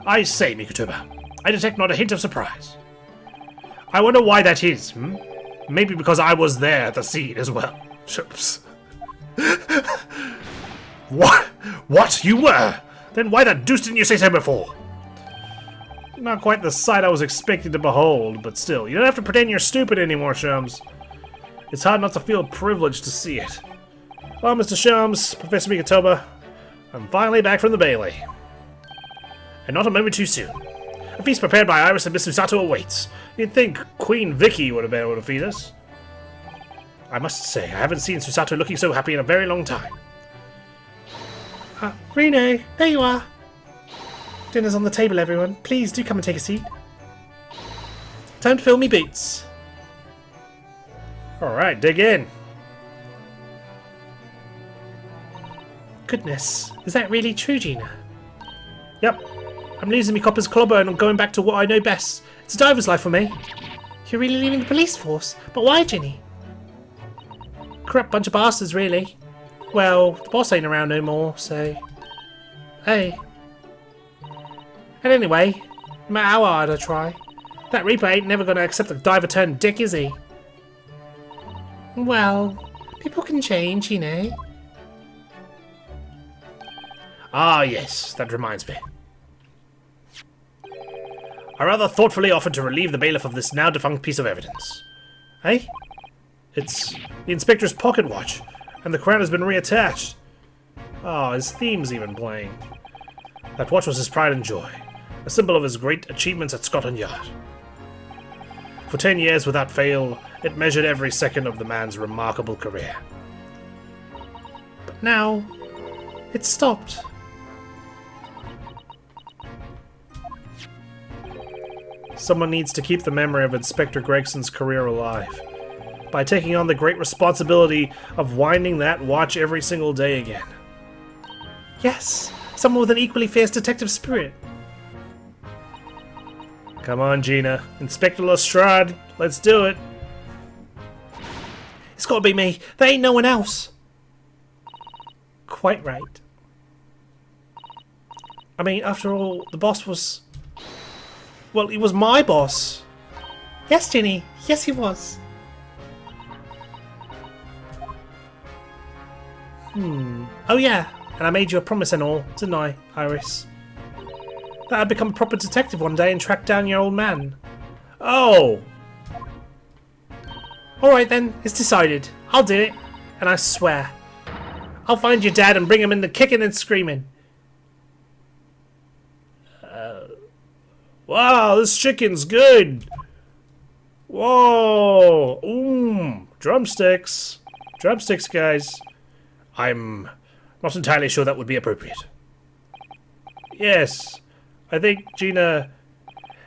I say, Mikatoba, I detect not a hint of surprise. I wonder why that is, Maybe because I was there at the scene as well. Oops. What? What? You were? Then why the deuce didn't you say so before? Not quite the sight I was expecting to behold, but still, you don't have to pretend you're stupid anymore, Sholmes. It's hard not to feel privileged to see it. Well, Mr. Sholmes, Professor Mikatoba, I'm finally back from the Bailey. And not a moment too soon. A feast prepared by Iris and Miss Susato awaits. You'd think Queen Vicky would have been able to feed us. I must say, I haven't seen Susato looking so happy in a very long time. Reno, there you are. Dinner's on the table, everyone. Please do come and take a seat. Time to fill me boots. Alright, dig in. Goodness, is that really true, Gina? Yep. I'm losing me copper's clobber and I'm going back to what I know best. It's a diver's life for me. You're really leaving the police force? But why, Ginny? Corrupt bunch of bastards, really. Well, the boss ain't around no more, so... Hey. And anyway, no matter how hard I try, that Reaper ain't never gonna accept a diver turned dick, is he? Well, people can change, you know. Ah, yes, that reminds me. I rather thoughtfully offered to relieve the bailiff of this now defunct piece of evidence. Eh? It's the inspector's pocket watch, and the crown has been reattached. Oh, his theme's even playing. That watch was his pride and joy, a symbol of his great achievements at Scotland Yard. For 10 years without fail, it measured every second of the man's remarkable career. But now, it's stopped. Someone needs to keep the memory of Inspector Gregson's career alive by taking on the great responsibility of winding that watch every single day again. Yes, someone with an equally fierce detective spirit. Come on, Gina. Inspector Lestrade, let's do it. It's gotta be me. There ain't no one else. Quite right. I mean, after all, the boss was... Well, he was my boss. Yes, Ginny. Yes, he was. Oh, yeah. And I made you a promise and all, didn't I, Iris? That I'd become a proper detective one day and track down your old man. Oh! Alright then, it's decided. I'll do it. And I swear. I'll find your dad and bring him in the kicking and screaming. Wow, this chicken's good! Whoa! Drumsticks. Drumsticks, guys. I'm not entirely sure that would be appropriate. Yes, I think, Gina,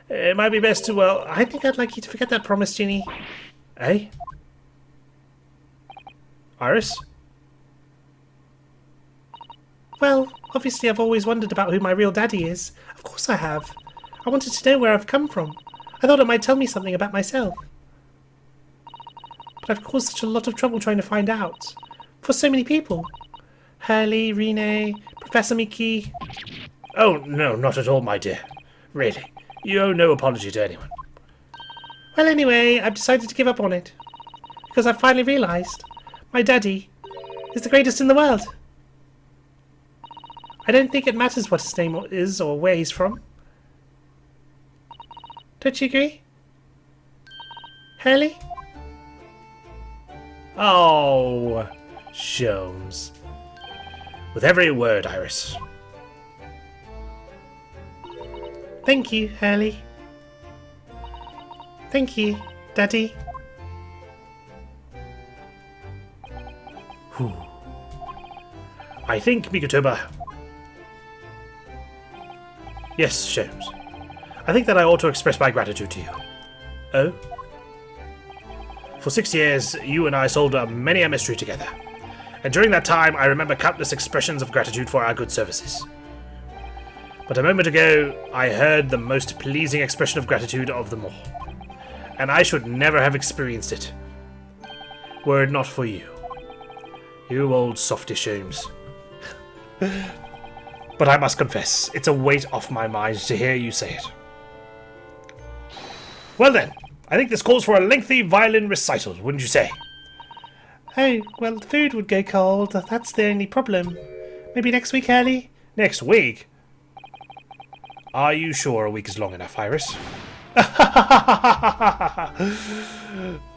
it might be best to, well... I think I'd like you to forget that promise, Ginny. Eh? Iris? Well, obviously I've always wondered about who my real daddy is. Of course I have. I wanted to know where I've come from. I thought it might tell me something about myself. But I've caused such a lot of trouble trying to find out. For so many people. Hurley, Rene, Professor Miki... Oh, no, not at all, my dear. Really. You owe no apology to anyone. Well, anyway, I've decided to give up on it. Because I've finally realised my daddy is the greatest in the world. I don't think it matters what his name is or where he's from. Don't you agree? Hurley? Oh, Sholmes. With every word, Iris. Thank you, Hurley. Thank you, Daddy. Whew. I think, Mikatoba... Yes, Sholmes. I think that I ought to express my gratitude to you. Oh? For 6 years, you and I solved many a mystery together. And during that time, I remember countless expressions of gratitude for our good services. But a moment ago, I heard the most pleasing expression of gratitude of them all. And I should never have experienced it, were it not for you. You old softy Sholmes. But I must confess, it's a weight off my mind to hear you say it. Well then, I think this calls for a lengthy violin recital, wouldn't you say? Oh, well, the food would go cold. That's the only problem. Maybe next week, Hurley? Next week? Are you sure a week is long enough, Iris?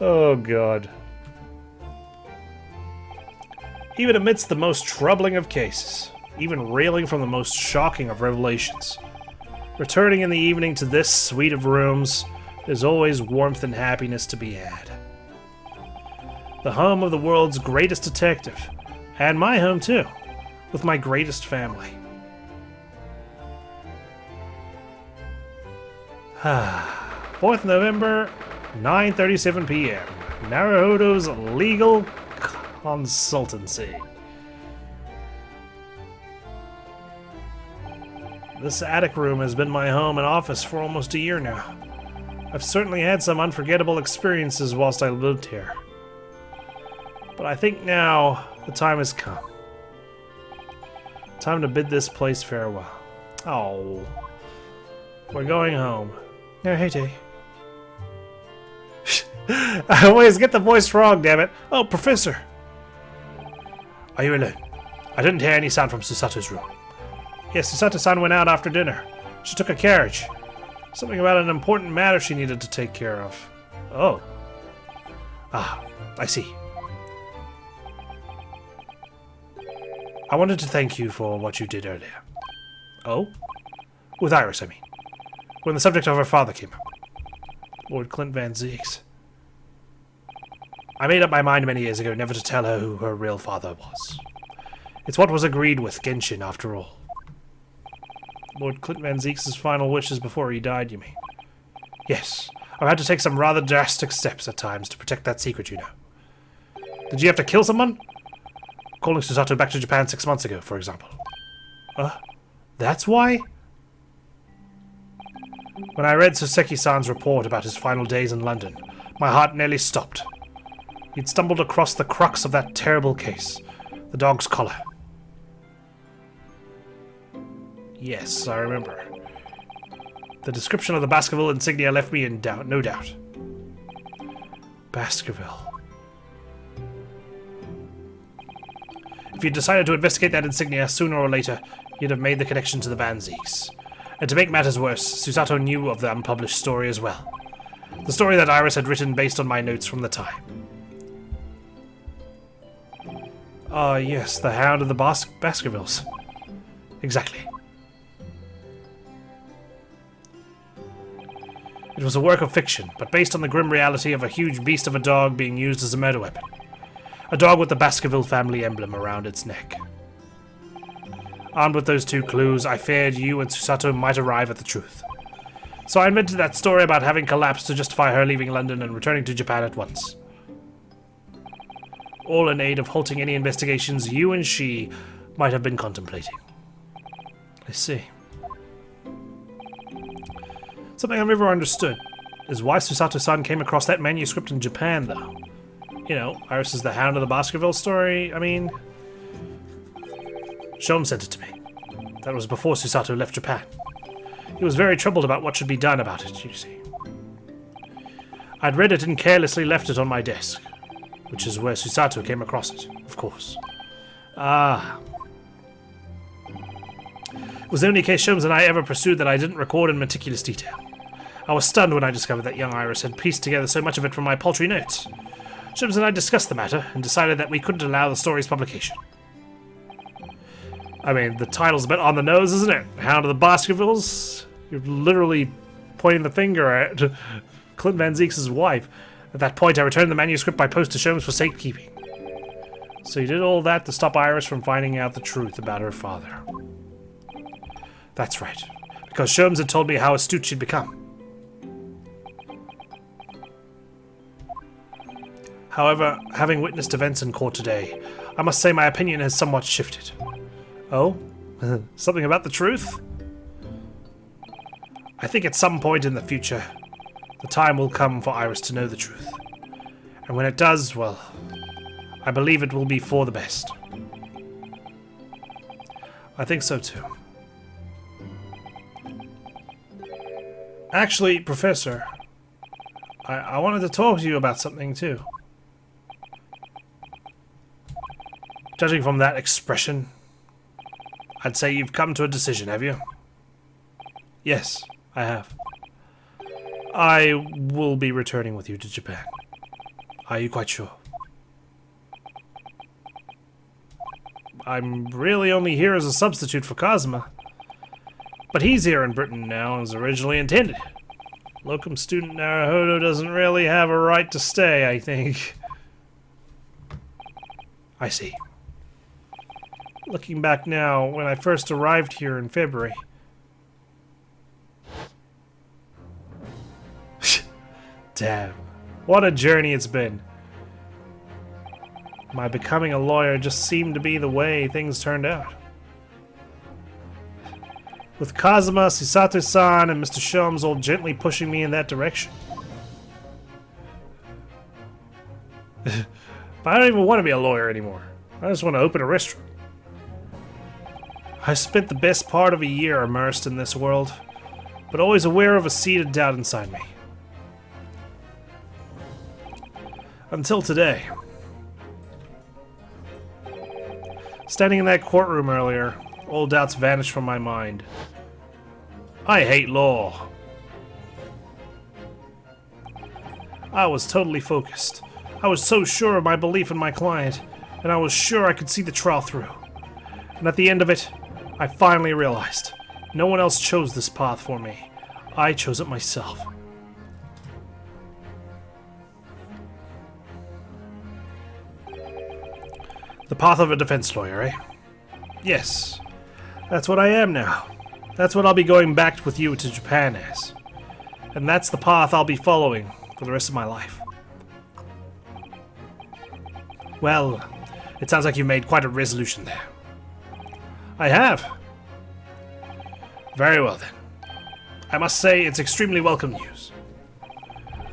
Oh, God. Even amidst the most troubling of cases, even reeling from the most shocking of revelations, returning in the evening to this suite of rooms, there's always warmth and happiness to be had. The home of the world's greatest detective, and my home too, with my greatest family. 4th November, 9:37 p.m. Naruhodo's legal consultancy. This attic room has been my home and office for almost a year now. I've certainly had some unforgettable experiences whilst I lived here. But I think now the time has come. Time to bid this place farewell. Oh, we're going home. No, hey, Day. I always get the voice wrong, damn it. Oh, Professor. Are you alone? I didn't hear any sound from Susato's room. Yes, Susato-san went out after dinner. She took a carriage. Something about an important matter she needed to take care of. Oh. Ah, I see. I wanted to thank you for what you did earlier. Oh? With Iris, I mean. When the subject of her father came up. Lord Clint Van Zeeks. I made up my mind many years ago never to tell her who her real father was. It's what was agreed with Genshin, after all. Lord Clint Van Zeeks' final wishes before he died, you mean? Yes. I've had to take some rather drastic steps at times to protect that secret, you know. Did you have to kill someone? Calling Susato back to Japan 6 months ago, for example. That's why? When I read Soseki-san's report about his final days in London, my heart nearly stopped. He'd stumbled across the crux of that terrible case, the dog's collar. Yes, I remember. The description of the Baskerville insignia left me in doubt, no doubt. Baskerville. If you'd decided to investigate that insignia sooner or later, you'd have made the connection to the Van Zeeks. And to make matters worse, Susato knew of the unpublished story as well. The story that Iris had written based on my notes from the time. Ah, yes, the Hound of the Baskervilles. Exactly. It was a work of fiction, but based on the grim reality of a huge beast of a dog being used as a murder weapon. A dog with the Baskerville family emblem around its neck. Armed with those two clues, I feared you and Susato might arrive at the truth. So I invented that story about having collapsed to justify her leaving London and returning to Japan at once. All in aid of halting any investigations you and she might have been contemplating. I see. Something I've never understood is why Susato-san came across that manuscript in Japan, though. You know, Iris is the Hound of the Baskerville story, I mean... Shom sent it to me. That was before Susato left Japan. He was very troubled about what should be done about it, you see. I'd read it and carelessly left it on my desk, which is where Susato came across it, of course. Ah. It was the only case Shomes and I ever pursued that I didn't record in meticulous detail. I was stunned when I discovered that young Iris had pieced together so much of it from my paltry notes. Shomes and I discussed the matter and decided that we couldn't allow the story's publication. I mean, the title's a bit on the nose, isn't it? Hound of the Baskervilles? You're literally pointing the finger at Clint Van Zeeks' wife. At that point, I returned the manuscript by post to Shomes for safekeeping. So you did all that to stop Iris from finding out the truth about her father. That's right. Because Shomes had told me how astute she'd become. However, having witnessed events in court today, I must say my opinion has somewhat shifted. Oh? Something about the truth? I think at some point in the future, the time will come for Iris to know the truth. And when it does, well, I believe it will be for the best. I think so too. Actually, Professor, I wanted to talk to you about something too. Judging from that expression, I'd say you've come to a decision, have you? Yes, I have. I will be returning with you to Japan. Are you quite sure? I'm really only here as a substitute for Kazuma. But he's here in Britain now as originally intended. Locum student Naruhodo doesn't really have a right to stay, I think. I see. Looking back now, when I first arrived here in February... Damn. What a journey it's been. My becoming a lawyer just seemed to be the way things turned out. With Kazuma, Susato-san, and Mr. Sholmes all gently pushing me in that direction. But I don't even want to be a lawyer anymore. I just want to open a restaurant. I spent the best part of a year immersed in this world, but always aware of a seed of doubt inside me. Until today. Standing in that courtroom earlier, all doubts vanished from my mind. I hate law. I was totally focused. I was so sure of my belief in my client, and I was sure I could see the trial through. And at the end of it, I finally realized no one else chose this path for me. I chose it myself. The path of a defense lawyer, eh? Yes. That's what I am now. That's what I'll be going back with you to Japan as. And that's the path I'll be following for the rest of my life. Well, it sounds like you've made quite a resolution there. I have. Very well then. I must say it's extremely welcome news.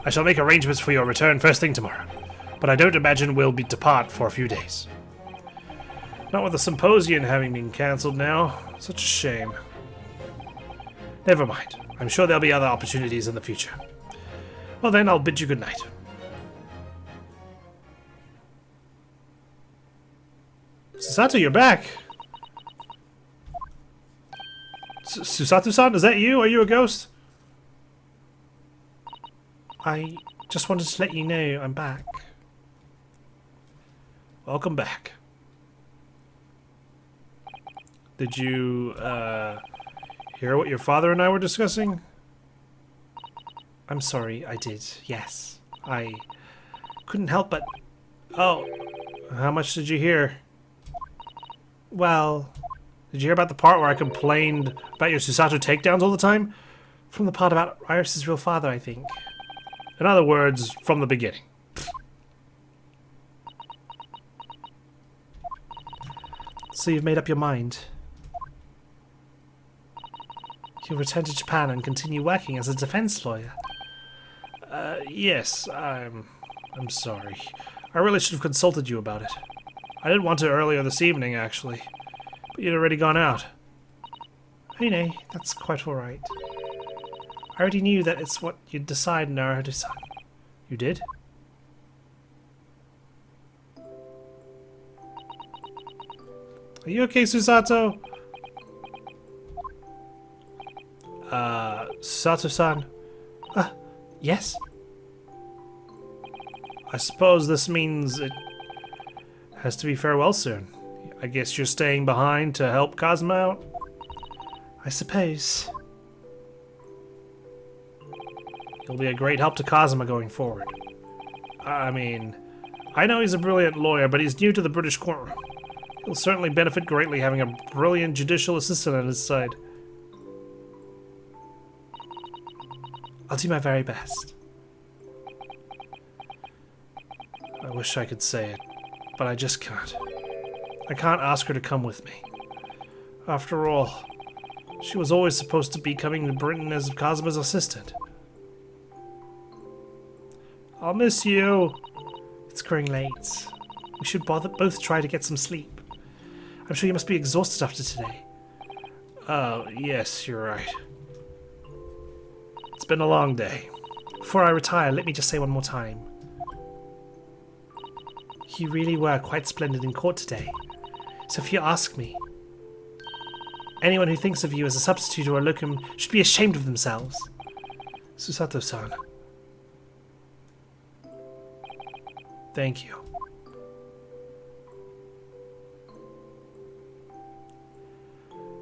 I shall make arrangements for your return first thing tomorrow, but I don't imagine we'll depart for a few days. Not with the symposium having been cancelled now. Such a shame. Never mind. I'm sure there'll be other opportunities in the future. Well then, I'll bid you good night. Susato, you're back! Susato-san, is that you? Are you a ghost? I just wanted to let you know I'm back. Welcome back. Did you, hear what your father and I were discussing? I'm sorry, I did, yes. I couldn't help but... Oh, how much did you hear? Well, did you hear about the part where I complained about your Susato takedowns all the time? From the part about Iris's real father, I think. In other words, from the beginning. So you've made up your mind. You'll return to Japan and continue working as a defense lawyer. Yes, I'm sorry. I really should have consulted you about it. I did want to earlier this evening, actually. But you'd already gone out. Oh, no, that's quite alright. I already knew that it's what you'd decide, Naruhodo-san. You did? Are you okay, Susato? Susato-san? Yes? I suppose this means it has to be farewell soon. I guess you're staying behind to help Kazuma out? I suppose. You'll be a great help to Kazuma going forward. I mean, I know he's a brilliant lawyer, but he's new to the British courtroom. He'll certainly benefit greatly having a brilliant judicial assistant on his side. I'll do my very best. I wish I could say it, but I just can't. I can't ask her to come with me. After all, she was always supposed to be coming to Britain as Kazuma's assistant. I'll miss you. It's growing late. We should both try to get some sleep. I'm sure you must be exhausted after today. Oh, yes, you're right. It's been a long day. Before I retire, let me just say one more time. You really were quite splendid in court today. So if you ask me, Anyone who thinks of you as a substitute or a locum should be ashamed of themselves. Susato-san. Thank you.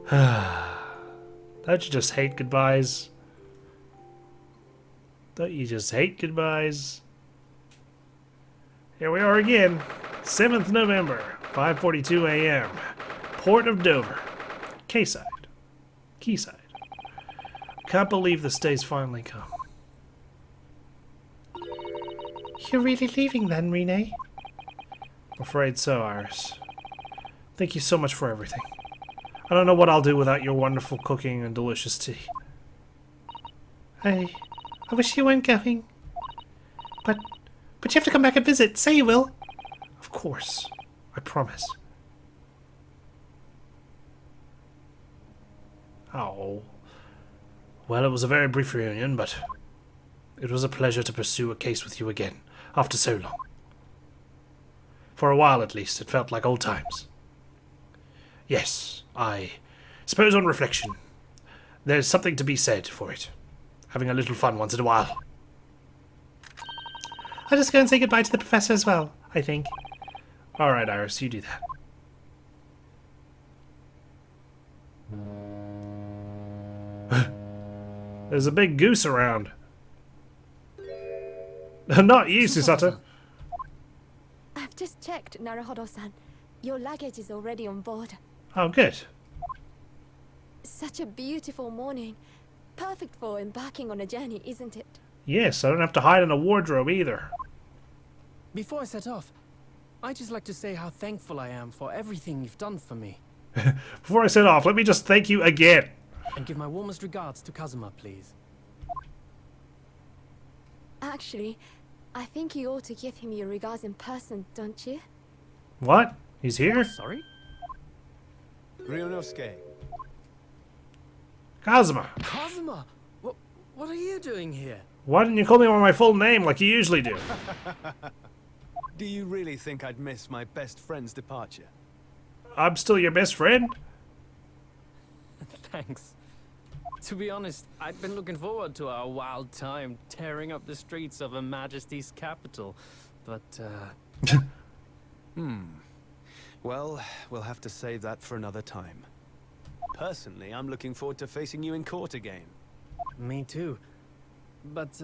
Don't you just hate goodbyes? Don't you just hate goodbyes? Here we are again. 7th November, 5:42 a.m. Port of Dover. Quayside. Quayside. Can't believe this day's finally come. You're really leaving then, Rine? I'm afraid so, Iris. Thank you so much for everything. I don't know what I'll do without your wonderful cooking and delicious tea. I wish you weren't going. But you have to come back and visit. Say you will. Of course. I promise. Oh. Well, it was a very brief reunion, but it was a pleasure to pursue a case with you again, after so long. For a while, at least, it felt like old times. Yes, I suppose on reflection, there's something to be said for it. Having a little fun once in a while. I'll just go and say goodbye to the professor as well, I think. Alright, Iris, you do that. There's a big goose around. Not you, Susato. I've just checked, Naruhodo-san. Your luggage is already on board. Oh, good. Such a beautiful morning. Perfect for embarking on a journey, isn't it? Yes, I don't have to hide in a wardrobe either. Before I set off, I'd just like to say how thankful I am for everything you've done for me. Before I set off, let me just thank you again. And give my warmest regards to Kazuma, please. Actually, I think you ought to give him your regards in person, don't you? What? He's here? Sorry? Ryonosuke. Kazuma. Kazuma! What are you doing here? Why didn't you call me by my full name like you usually do? Do you really think I'd miss my best friend's departure? I'm still your best friend? Thanks. To be honest, I'd been looking forward to our wild time tearing up the streets of Her Majesty's capital, but, Well, we'll have to save that for another time. Personally, I'm looking forward to facing you in court again. Me too. But,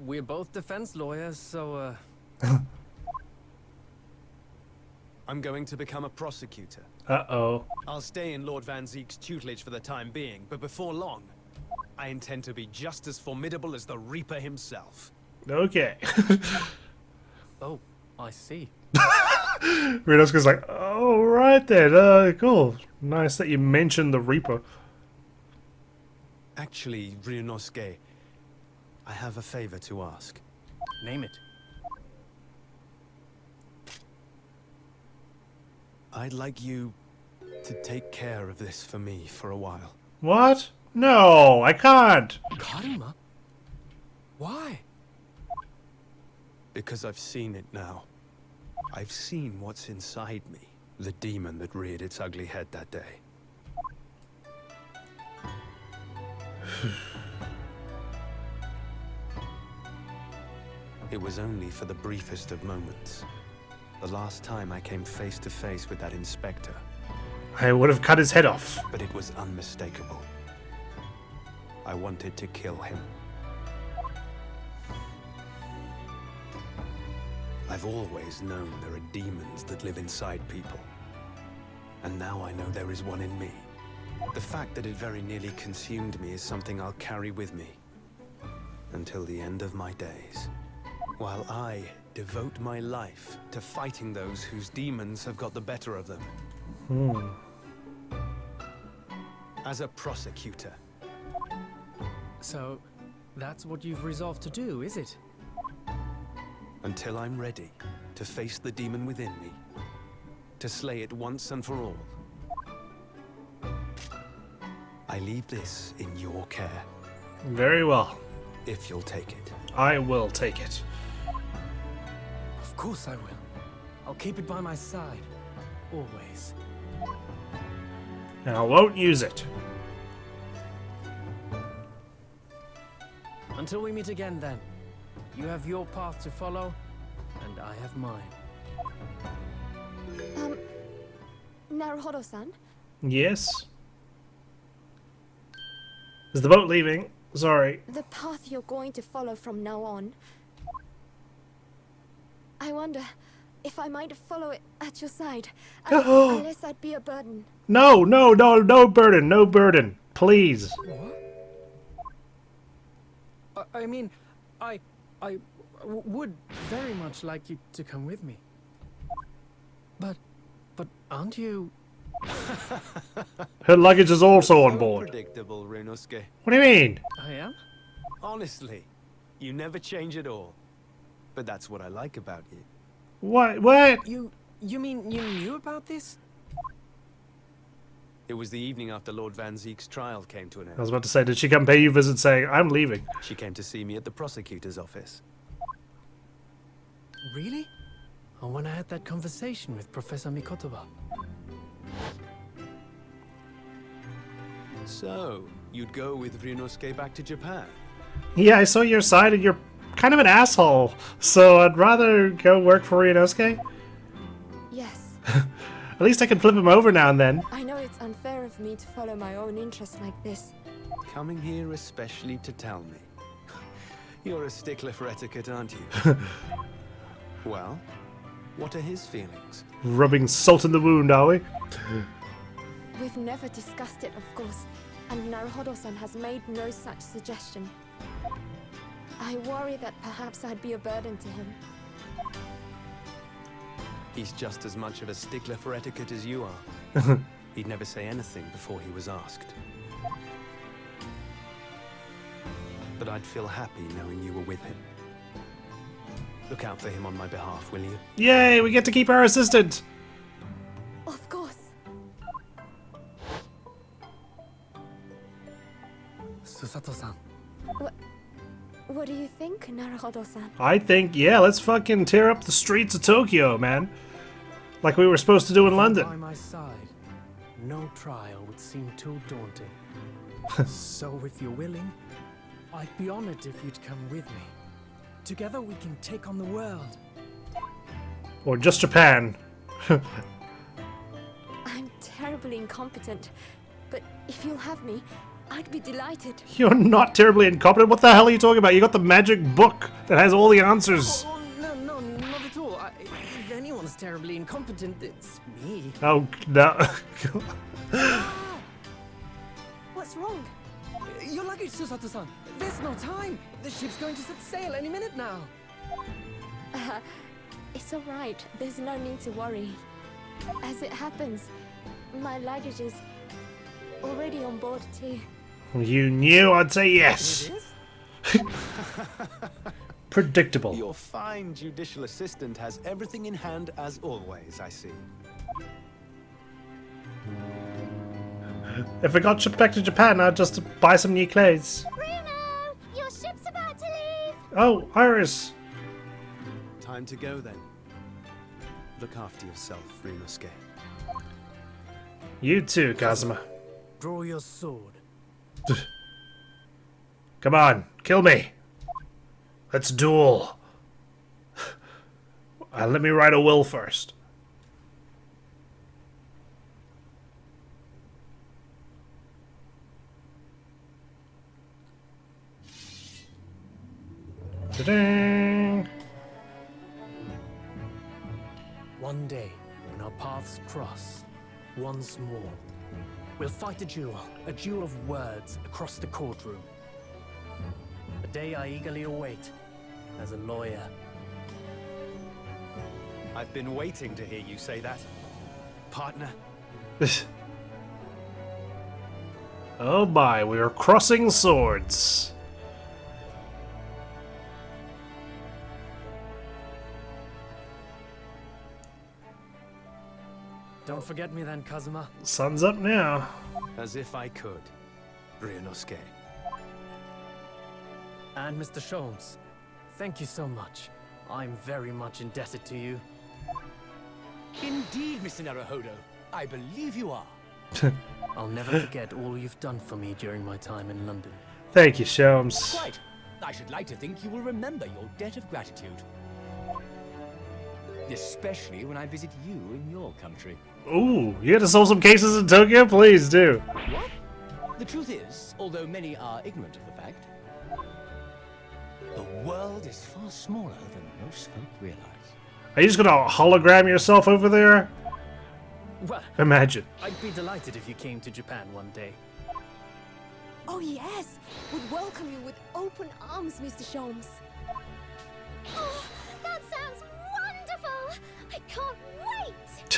we're both defense lawyers, so, I'm going to become a prosecutor. Uh-oh. I'll stay in Lord Van Zeek's tutelage for the time being, but before long, I intend to be just as formidable as the Reaper himself. Okay. oh, I see. Ryonosuke's like, oh, right then. Cool. Nice that you mentioned the Reaper. Actually, Ryunosuke, I have a favor to ask. Name it. I'd like you to take care of this for me for a while. What? No, I can't. Karima? Why? Because I've seen it now. I've seen what's inside me. The demon that reared its ugly head that day. It was only for the briefest of moments. The last time I came face to face with that inspector. I would have cut his head off. But it was unmistakable. I wanted to kill him. I've always known there are demons that live inside people. And now I know there is one in me. The fact that it very nearly consumed me is something I'll carry with me. Until the end of my days. While I devote my life to fighting those whose demons have got the better of them. As a prosecutor. So, that's what you've resolved to do, is it? Until I'm ready to face the demon within me. To slay it once and for all. I leave this in your care. Very well. If you'll take it. I will take it. Of course I will. I'll keep it by my side. Always. And I won't use it. Until we meet again, then. You have your path to follow, and I have mine. Naruhodo-san? Yes? Is the boat leaving? Sorry. The path you're going to follow from now on. I wonder if I might follow it at your side. Unless I'd be a burden. No, no, no, no burden, no burden. Please. What? I mean, I would very much like you to come with me. But aren't you... Her luggage is also on board. Predictable, Ryunosuke. What do you mean? I am? Honestly, you never change at all. But that's what I like about you. What? What? You mean you knew about this? It was the evening after Lord Van Zeek's trial came to an I end. was about to say, did she come pay you a visit saying, I'm leaving? She came to see me at the prosecutor's office. Really? Oh, when I had that conversation with Professor Mikatoba. So, you'd go with Ryunosuke back to Japan? Yeah, I saw your side and you're kind of an asshole. So I'd rather go work for Ryonosuke. Yes. At least I can flip him over now and then. I know it's unfair of me to follow my own interests like this. Coming here especially to tell me. You're a stickler for etiquette, aren't you? Well, what are his feelings? Rubbing salt in the wound, are we? We've never discussed it, of course, and Naruhodo-san has made no such suggestion. I worry that perhaps I'd be a burden to him. He's just as much of a stickler for etiquette as you are. He'd never say anything before he was asked. But I'd feel happy knowing you were with him. Look out for him on my behalf, will you? Yay, we get to keep our assistant. Of course. Susato-san. What do you think, Naruhodo-san? I think, yeah, let's fucking tear up the streets of Tokyo, man. Like we were supposed to do in By London. my side, no trial would seem too daunting. So if you're willing, I'd be honored if you'd come with me. Together we can take on the world. Or just Japan. I'm terribly incompetent, but if you'll have me, I'd be delighted. You're not terribly incompetent. What the hell are you talking about? You got the magic book that has all the answers. Oh, no, not at all. If anyone's terribly incompetent, it's me. Oh, no. What's wrong? Your luggage, Susato-san. There's no time. The ship's going to set sail any minute now. It's all right. There's no need to worry. As it happens, my luggage is already on board too. You knew I'd say yes. It is? Predictable. Your fine judicial assistant has everything in hand as always, I see. If I got shipped back to Japan, I'd just buy some new clothes. Bruno, your ship's about to leave. Oh, Iris. Time to go then. Look after yourself, Ryunosuke. You too, Kazuma. Draw your sword. Come on, kill me. Let's duel. Let me write a will first. Ta-dang. One day, when our paths cross, once more, we'll fight a duel of words across the courtroom. A day I eagerly await as a lawyer. I've been waiting to hear you say that, partner. Oh my, we are crossing swords. Don't forget me then, Kazuma. Sun's up now. As if I could, Ryonosuke. And Mr. Sholmes, thank you so much. I'm very much indebted to you. Indeed, Mr. Naruhodo. I believe you are. I'll never forget all you've done for me during my time in London. Thank you, Sholmes. Quite. I should like to think you will remember your debt of gratitude. Especially when I visit you in your country. Ooh, you had to solve some cases in Tokyo? Please do. What? The truth is, although many are ignorant of the fact, the world is far smaller than most folk realize. Are you just gonna hologram yourself over there? Well, Imagine. I'd be delighted if you came to Japan one day. Oh yes, would welcome you with open arms, Mr. Sholmes. Oh, that sounds wonderful! I can't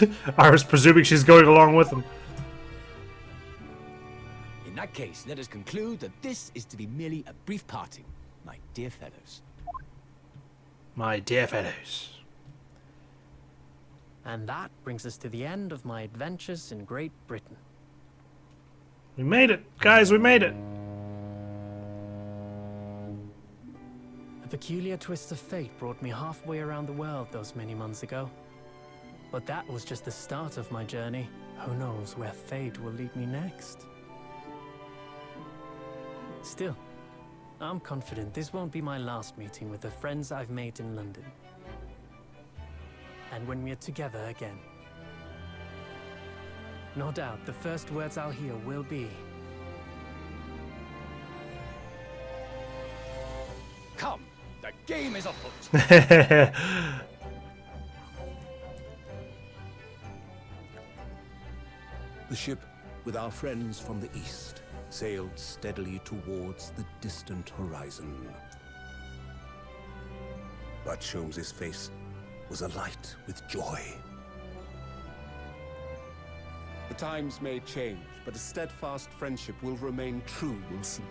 wait! Iris presuming she's going along with him. In that case, let us conclude that this is to be merely a brief parting, my dear fellows. My dear fellows. And that brings us to the end of my adventures in Great Britain. We made it, guys, we made it. A peculiar twist of fate brought me halfway around the world those many months ago. But that was just the start of my journey. Who knows where fate will lead me next? Still, I'm confident this won't be my last meeting with the friends I've made in London. And when we're together again, no doubt the first words I'll hear will be, Come, the game is afoot. The ship, with our friends from the east, sailed steadily towards the distant horizon. But Sholmes' face was alight with joy. The times may change, but a steadfast friendship will remain true, Wilson.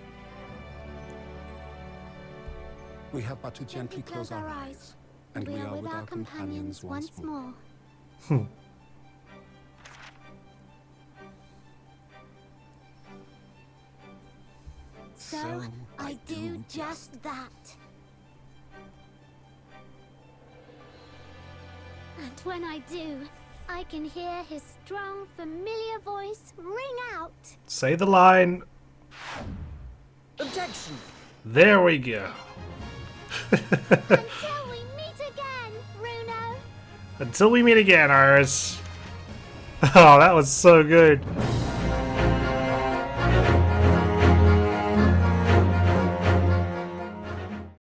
We have but to gently close our eyes, and we are with our companions once more. So, I do just that. And when I do, I can hear his strong, familiar voice ring out. Say the line. Objection! There we go. Until we meet again, Runo. Until we meet again, Iris. Oh, that was so good.